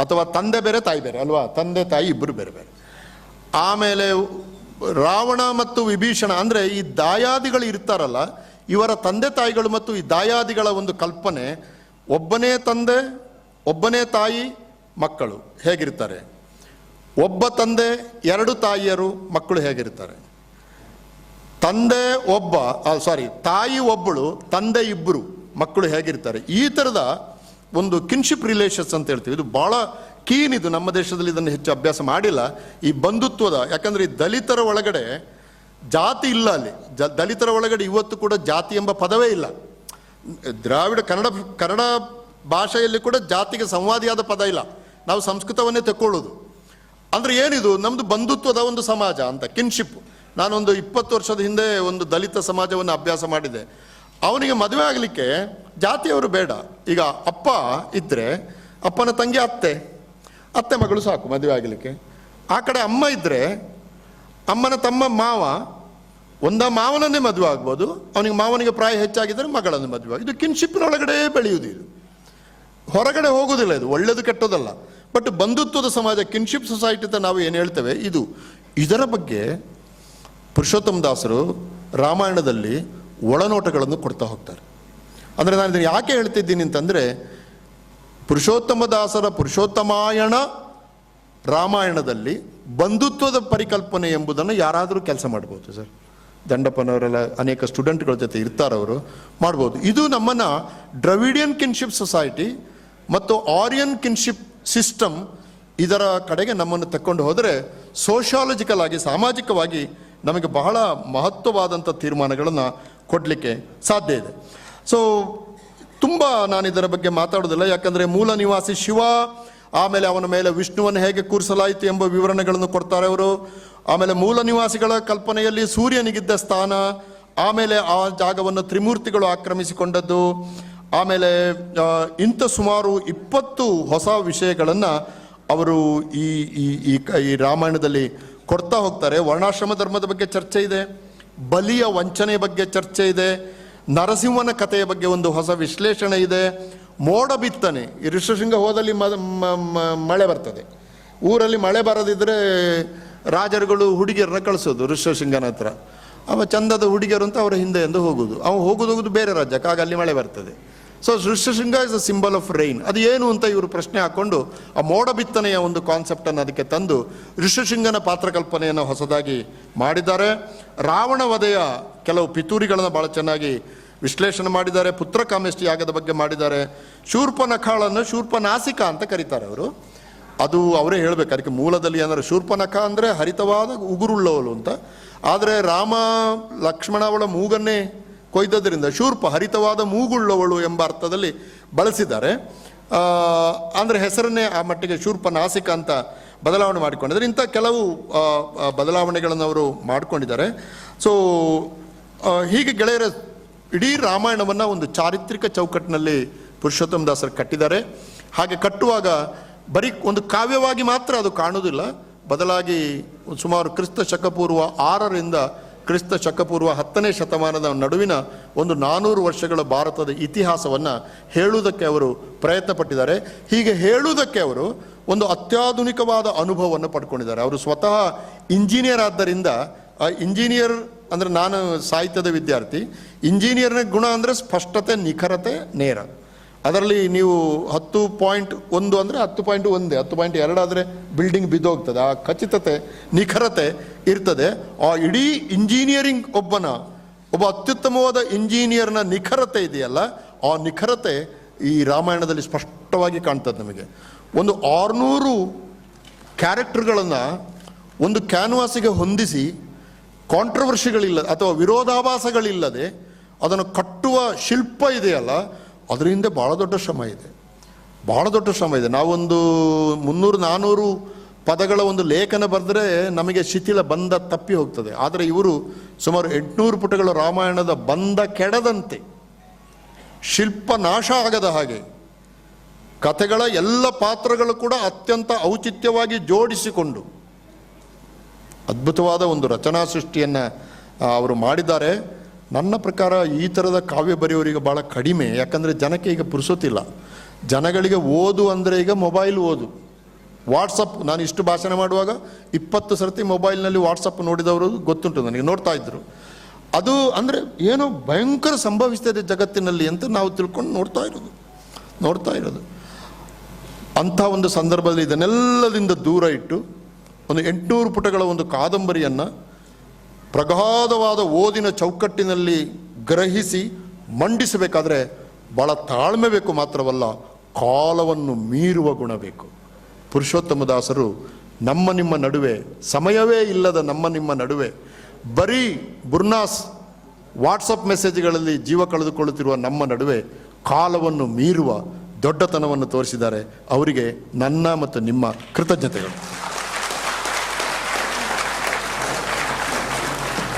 ಅಥವಾ ತಂದೆ ಬೇರೆ ತಾಯಿ ಬೇರೆ ಅಲ್ವಾ, ತಂದೆ ತಾಯಿ ಇಬ್ಬರು ಬೇರೆ ಬೇರೆ. ಆಮೇಲೆ ರಾವಣ ಮತ್ತು ವಿಭೀಷಣ ಅಂದರೆ ಈ ದಾಯಾದಿಗಳು ಇರ್ತಾರಲ್ಲ, ಇವರ ತಂದೆ ತಾಯಿಗಳು ಮತ್ತು ಈ ದಾಯಾದಿಗಳ ಒಂದು ಕಲ್ಪನೆ, ಒಬ್ಬನೇ ತಂದೆ ಒಬ್ಬನೇ ತಾಯಿ ಮಕ್ಕಳು ಹೇಗಿರ್ತಾರೆ, ಒಬ್ಬ ತಂದೆ ಎರಡು ತಾಯಿಯರು ಮಕ್ಕಳು ಹೇಗಿರ್ತಾರೆ, ತಂದೆ ಒಬ್ಬ ತಾಯಿ ಒಬ್ಬಳು ತಂದೆ ಇಬ್ಬರು ಮಕ್ಕಳು ಹೇಗಿರ್ತಾರೆ, ಈ ಥರದ ಒಂದು ಕಿನ್ಶಿಪ್ ರಿಲೇಷನ್ಸ್ ಅಂತ ಹೇಳ್ತೀವಿ. ಇದು ಭಾಳ ಕೀನ್, ಇದು ನಮ್ಮ ದೇಶದಲ್ಲಿ ಇದನ್ನು ಹೆಚ್ಚು ಅಭ್ಯಾಸ ಮಾಡಿಲ್ಲ. ಈ ಬಂಧುತ್ವದ, ಯಾಕಂದರೆ ಈ ದಲಿತರ ಒಳಗಡೆ ಜಾತಿ ಇಲ್ಲ, ಅಲ್ಲಿ ದಲಿತರ ಒಳಗಡೆ ಇವತ್ತು ಕೂಡ ಜಾತಿ ಎಂಬ ಪದವೇ ಇಲ್ಲ. ದ್ರಾವಿಡ ಕನ್ನಡ ಭಾಷೆಯಲ್ಲಿ ಕೂಡ ಜಾತಿಗೆ ಸಂವಾದಿಯಾದ ಪದ ಇಲ್ಲ. ನಾವು ಸಂಸ್ಕೃತವನ್ನೇ ತೆಕ್ಕೊಳ್ಳೋದು. ಅಂದರೆ ಏನಿದು, ನಮ್ಮದು ಬಂಧುತ್ವದ ಒಂದು ಸಮಾಜ ಅಂತ, ಕಿನ್ಶಿಪ್. ನಾನೊಂದು 20 ವರ್ಷದ ಹಿಂದೆ ಒಂದು ದಲಿತ ಸಮಾಜವನ್ನು ಅಭ್ಯಾಸ ಮಾಡಿದೆ. ಅವನಿಗೆ ಮದುವೆ ಆಗಲಿಕ್ಕೆ ಜಾತಿಯವರು ಬೇಡ. ಈಗ ಅಪ್ಪ ಇದ್ದರೆ ಅಪ್ಪನ ತಂಗಿ ಅತ್ತೆ ಮಗಳು ಸಾಕು ಮದುವೆ ಆಗಲಿಕ್ಕೆ. ಆ ಕಡೆ ಅಮ್ಮ ಇದ್ದರೆ ಅಮ್ಮನ ತಮ್ಮ ಮಾವ, ಮಾವನನ್ನೇ ಮದುವೆ ಆಗ್ಬೋದು, ಮಾವನಿಗೆ ಪ್ರಾಯ ಹೆಚ್ಚಾಗಿದ್ದರೆ ಮಗಳನ್ನು ಮದುವೆ. ಇದು ಕಿನ್ಶಿಪ್ನೊಳಗಡೆ ಬೆಳೆಯುವುದು. ಇದು ಹೊರಗಡೆ ಹೋಗೋದಿಲ್ಲ, ಇದು ಒಳ್ಳೆಯದು ಕೆಟ್ಟದಲ್ಲ. ಬಟ್ ಬಂಧುತ್ವದ ಸಮಾಜ, ಕಿನ್ಶಿಪ್ ಸೊಸೈಟಿ ಅಂತ ನಾವು ಏನು ಹೇಳ್ತೇವೆ, ಇದರ ಬಗ್ಗೆ ಪುರುಷೋತ್ತಮ ದಾಸರು ರಾಮಾಯಣದಲ್ಲಿ ಒಳನೋಟಗಳನ್ನು ಕೊಡ್ತಾ ಹೋಗ್ತಾರೆ. ಅಂದರೆ ನಾನು ಇದನ್ನು ಯಾಕೆ ಹೇಳ್ತಿದ್ದೀನಿ ಅಂತಂದರೆ, ಪುರುಷೋತ್ತಮ ದಾಸರ ಪುರುಷೋತ್ತಮಾಯಣ ರಾಮಾಯಣದಲ್ಲಿ ಬಂಧುತ್ವದ ಪರಿಕಲ್ಪನೆ ಎಂಬುದನ್ನು ಯಾರಾದರೂ ಕೆಲಸ ಮಾಡ್ಬೋದು ಸರ್. ದಂಡಪ್ಪನವರೆಲ್ಲ ಅನೇಕ ಸ್ಟೂಡೆಂಟ್ಗಳ ಜೊತೆ ಇರ್ತಾರವರು ಮಾಡ್ಬೋದು. ಇದು ನಮ್ಮನ್ನು ಡ್ರವಿಡಿಯನ್ ಕಿನ್ಶಿಪ್ ಸೊಸೈಟಿ ಮತ್ತು ಆರ್ಯನ್ ಕಿನ್ಶಿಪ್ ಸಿಸ್ಟಮ್ ಇದರ ಕಡೆಗೆ ನಮ್ಮನ್ನು ತಕ್ಕೊಂಡು ಹೋದರೆ ಸೋಷಿಯಾಲಜಿಕಲ್ ಆಗಿ, ಸಾಮಾಜಿಕವಾಗಿ ನಮಗೆ ಬಹಳ ಮಹತ್ವವಾದಂಥ ತೀರ್ಮಾನಗಳನ್ನು ಕೊಡಲಿಕ್ಕೆ ಸಾಧ್ಯ ಇದೆ. ಸೊ ತುಂಬ ನಾನು ಇದರ ಬಗ್ಗೆ ಮಾತಾಡೋದಿಲ್ಲ, ಯಾಕಂದರೆ ಮೂಲ ನಿವಾಸಿ ಶಿವ, ಆಮೇಲೆ ಅವನ ಮೇಲೆ ವಿಷ್ಣುವನ್ನು ಹೇಗೆ ಕೂರಿಸಲಾಯಿತು ಎಂಬ ವಿವರಣೆಗಳನ್ನು ಕೊಡ್ತಾರೆ ಅವರು. ಆಮೇಲೆ ಮೂಲ ನಿವಾಸಿಗಳ ಕಲ್ಪನೆಯಲ್ಲಿ ಸೂರ್ಯನಿಗಿದ್ದ ಸ್ಥಾನ, ಆಮೇಲೆ ಆ ಜಾಗವನ್ನು ತ್ರಿಮೂರ್ತಿಗಳು ಆಕ್ರಮಿಸಿಕೊಂಡದ್ದು, ಆಮೇಲೆ ಇಂಥ ಸುಮಾರು 20 ಹೊಸ ವಿಷಯಗಳನ್ನು ಅವರು ಈ ರಾಮಾಯಣದಲ್ಲಿ ಕೊಡ್ತಾ ಹೋಗ್ತಾರೆ. ವರ್ಣಾಶ್ರಮ ಧರ್ಮದ ಬಗ್ಗೆ ಚರ್ಚೆ ಇದೆ, ಬಲಿಯ ವಂಚನೆ ಬಗ್ಗೆ ಚರ್ಚೆ ಇದೆ, ನರಸಿಂಹನ ಕಥೆಯ ಬಗ್ಗೆ ಒಂದು ಹೊಸ ವಿಶ್ಲೇಷಣೆ ಇದೆ, ಮೋಡ ಬಿತ್ತನೆ. ಈ ಋಷಶೃಂಗ ಹೋದಲ್ಲಿ ಮಳೆ ಬರ್ತದೆ, ಊರಲ್ಲಿ ಮಳೆ ಬರದಿದ್ದರೆ ರಾಜರುಗಳು ಹುಡುಗಿಯರನ್ನ ಕಳಿಸೋದು ಋಷಶೃಂಗನ ಹತ್ರ. ಅವ ಚಂದದ ಹುಡುಗಿಯರು ಅಂತ ಅವರ ಹಿಂದೆ ಎಂದು ಹೋಗೋದು, ಹೋಗೋದು ಬೇರೆ ರಾಜ್ಯಕ್ಕೆ, ಆಗ ಅಲ್ಲಿ ಮಳೆ ಬರ್ತದೆ. So Rishyashringa is a symbol of rain. ಅದು ಏನು ಅಂತ ಇವರು ಪ್ರಶ್ನೆ ಹಾಕ್ಕೊಂಡು ಆ ಮೋಡ ಬಿತ್ತನೆಯ ಒಂದು ಕಾನ್ಸೆಪ್ಟನ್ನು ಅದಕ್ಕೆ ತಂದು ಋಷಶೃಂಗನ ಪಾತ್ರಕಲ್ಪನೆಯನ್ನು ಹೊಸದಾಗಿ ಮಾಡಿದ್ದಾರೆ. ರಾವಣ ವಧೆಯ ಕೆಲವು ಪಿತೂರಿಗಳನ್ನು ಭಾಳ ಚೆನ್ನಾಗಿ ವಿಶ್ಲೇಷಣೆ ಮಾಡಿದ್ದಾರೆ. ಪುತ್ರ ಕಾಮೇಷ್ಟಿ ಯಾಗದ ಬಗ್ಗೆ ಮಾಡಿದ್ದಾರೆ. ಶೂರ್ಪನಖಾಳನ್ನು ಶೂರ್ಪನಾಸಿಕ ಅಂತ ಕರೀತಾರೆ ಅವರು. ಅದು ಅವರೇ ಹೇಳಬೇಕು, ಅದಕ್ಕೆ ಮೂಲದಲ್ಲಿ ಅಂದರೆ ಶೂರ್ಪನಖ ಅಂದರೆ ಹರಿತವಾದ ಉಗುರುಳ್ಳವಳು ಅಂತ. ಆದರೆ ರಾಮ ಲಕ್ಷ್ಮಣ ಅವಳ ಮೂಗನ್ನೇ ಕೊಯ್ದದ್ರಿಂದ ಶೂರ್ಪ ಹರಿತವಾದ ಮೂಗುಳ್ಳವಳು ಎಂಬ ಅರ್ಥದಲ್ಲಿ ಬಳಸಿದ್ದಾರೆ. ಅಂದರೆ ಹೆಸರನ್ನೇ ಆ ಮಟ್ಟಿಗೆ ಶೂರ್ಪನಾಸಿಕ ಅಂತ ಬದಲಾವಣೆ ಮಾಡಿಕೊಂಡಿದ್ದಾರೆ. ಇಂಥ ಕೆಲವು ಬದಲಾವಣೆಗಳನ್ನು ಅವರು ಮಾಡಿಕೊಂಡಿದ್ದಾರೆ. ಸೊ ಹೀಗೆ ಗೆಳೆಯರ ಇಡೀ ರಾಮಾಯಣವನ್ನು ಒಂದು ಚಾರಿತ್ರಿಕ ಚೌಕಟ್ಟಿನಲ್ಲಿ ಪುರುಷೋತ್ತಮ ದಾಸರು ಕಟ್ಟಿದ್ದಾರೆ. ಹಾಗೆ ಕಟ್ಟುವಾಗ ಬರೀ ಒಂದು ಕಾವ್ಯವಾಗಿ ಮಾತ್ರ ಅದು ಕಾಣುವುದಿಲ್ಲ, ಬದಲಾಗಿ ಸುಮಾರು ಕ್ರಿಸ್ತ ಶಕಪೂರ್ವ 6ರಿಂದ ಕ್ರಿಸ್ತ ಶಕಪೂರ್ವ 10ನೇ ಶತಮಾನದ ನಡುವಿನ ಒಂದು 400 ವರ್ಷಗಳ ಭಾರತದ ಇತಿಹಾಸವನ್ನು ಹೇಳುವುದಕ್ಕೆ ಅವರು ಪ್ರಯತ್ನ ಪಟ್ಟಿದ್ದಾರೆ. ಹೀಗೆ ಹೇಳುವುದಕ್ಕೆ ಅವರು ಒಂದು ಅತ್ಯಾಧುನಿಕವಾದ ಅನುಭವವನ್ನು ಪಡ್ಕೊಂಡಿದ್ದಾರೆ. ಅವರು ಸ್ವತಃ ಇಂಜಿನಿಯರ್ ಆದ್ದರಿಂದ, ಇಂಜಿನಿಯರ್ ಅಂದರೆ ನಾನು ಸಾಹಿತ್ಯದ ವಿದ್ಯಾರ್ಥಿ, ಇಂಜಿನಿಯರ್ನ ಗುಣ ಅಂದರೆ ಸ್ಪಷ್ಟತೆ, ನಿಖರತೆ, ನೇರ. ಅದರಲ್ಲಿ ನೀವು 10.1 ಅಂದರೆ 10.1, 10.2 ಆದರೆ ಬಿಲ್ಡಿಂಗ್ ಬಿದ್ದೋಗ್ತದೆ. ಆ ಖಚಿತತೆ, ನಿಖರತೆ ಇರ್ತದೆ. ಆ ಇಡೀ ಇಂಜಿನಿಯರಿಂಗ್ ಒಬ್ಬ ಅತ್ಯುತ್ತಮವಾದ ಇಂಜಿನಿಯರ್ನ ನಿಖರತೆ ಇದೆಯಲ್ಲ, ಆ ನಿಖರತೆ ಈ ರಾಮಾಯಣದಲ್ಲಿ ಸ್ಪಷ್ಟವಾಗಿ ಕಾಣ್ತದೆ ನಮಗೆ. ಒಂದು 600 ಕ್ಯಾರೆಕ್ಟರ್ಗಳನ್ನು ಒಂದು ಕ್ಯಾನ್ವಾಸಿಗೆ ಹೊಂದಿಸಿ ಕಾಂಟ್ರವರ್ಷಿಗಳಿಲ್ಲ ಅಥವಾ ವಿರೋಧಾಭಾಸಗಳಿಲ್ಲದೆ ಅದನ್ನು ಕಟ್ಟುವ ಶಿಲ್ಪ ಇದೆಯಲ್ಲ, ಅದರ ಹಿಂದೆ ಭಾಳ ದೊಡ್ಡ ಶ್ರಮ ಇದೆ. ನಾವೊಂದು 300-400 ಪದಗಳ ಒಂದು ಲೇಖನ ಬರೆದ್ರೆ ನಮಗೆ ಶಿಥಿಲ ಬಂಧ ತಪ್ಪಿ ಹೋಗ್ತದೆ. ಆದರೆ ಇವರು ಸುಮಾರು 800 ಪುಟಗಳ ರಾಮಾಯಣದ ಬಂಧ ಕೆಡದಂತೆ, ಶಿಲ್ಪ ನಾಶ ಆಗದ ಹಾಗೆ, ಕಥೆಗಳ ಎಲ್ಲ ಪಾತ್ರಗಳು ಕೂಡ ಅತ್ಯಂತ ಔಚಿತ್ಯವಾಗಿ ಜೋಡಿಸಿಕೊಂಡು ಅದ್ಭುತವಾದ ಒಂದು ರಚನಾ ಸೃಷ್ಟಿಯನ್ನು ಅವರು ಮಾಡಿದ್ದಾರೆ. ನನ್ನ ಪ್ರಕಾರ ಈ ಥರದ ಕಾವ್ಯ ಬರೆಯೋರಿಗೆ ಭಾಳ ಕಡಿಮೆ, ಯಾಕಂದರೆ ಜನಕ್ಕೆ ಈಗ ಪುರುಸೊತ್ತಿಲ್ಲ. ಜನಗಳಿಗೆ ಓದು ಅಂದರೆ ಈಗ ಮೊಬೈಲ್ ಓದು. ವಾಟ್ಸಪ್, ನಾನು ಇಷ್ಟು ಭಾಷಣ ಮಾಡುವಾಗ 20 ಸರ್ತಿ ಮೊಬೈಲ್ನಲ್ಲಿ ವಾಟ್ಸಪ್ ನೋಡಿದವರು ಗೊತ್ತುಂಟು ನನಗೆ, ನೋಡ್ತಾ ಇದ್ರು. ಅದು ಅಂದರೆ ಏನೋ ಭಯಂಕರ ಸಂಭವಿಸ್ತದೆ ಜಗತ್ತಿನಲ್ಲಿ ಅಂತ ನಾವು ತಿಳ್ಕೊಂಡು ನೋಡ್ತಾ ಇರೋದು. ಅಂಥ ಒಂದು ಸಂದರ್ಭದಲ್ಲಿ ಇದನ್ನೆಲ್ಲದಿಂದ ದೂರ ಇಟ್ಟು ಒಂದು 800 ಪುಟಗಳ ಒಂದು ಕಾದಂಬರಿಯನ್ನು ಪ್ರಗಾಢವಾದ ಓದಿನ ಚೌಕಟ್ಟಿನಲ್ಲಿ ಗ್ರಹಿಸಿ ಮಂಡಿಸಬೇಕಾದ್ರೆ ಭಾಳ ತಾಳ್ಮೆ ಬೇಕು ಮಾತ್ರವಲ್ಲ, ಕಾಲವನ್ನು ಮೀರುವ ಗುಣ ಬೇಕು. ಪುರುಷೋತ್ತಮ ದಾಸರು ನಮ್ಮ ನಿಮ್ಮ ನಡುವೆ, ಸಮಯವೇ ಇಲ್ಲದ ನಮ್ಮ ನಿಮ್ಮ ನಡುವೆ ಬರೀ ಬುರ್ನಾಸ್ ವಾಟ್ಸಪ್ ಮೆಸೇಜ್ಗಳಲ್ಲಿ ಜೀವ ಕಳೆದುಕೊಳ್ಳುತ್ತಿರುವ ನಮ್ಮ ನಡುವೆ ಕಾಲವನ್ನು ಮೀರುವ ದೊಡ್ಡತನವನ್ನು ತೋರಿಸಿದ್ದಾರೆ. ಅವರಿಗೆ ನನ್ನ ಮತ್ತು ನಿಮ್ಮ ಕೃತಜ್ಞತೆಗಳು.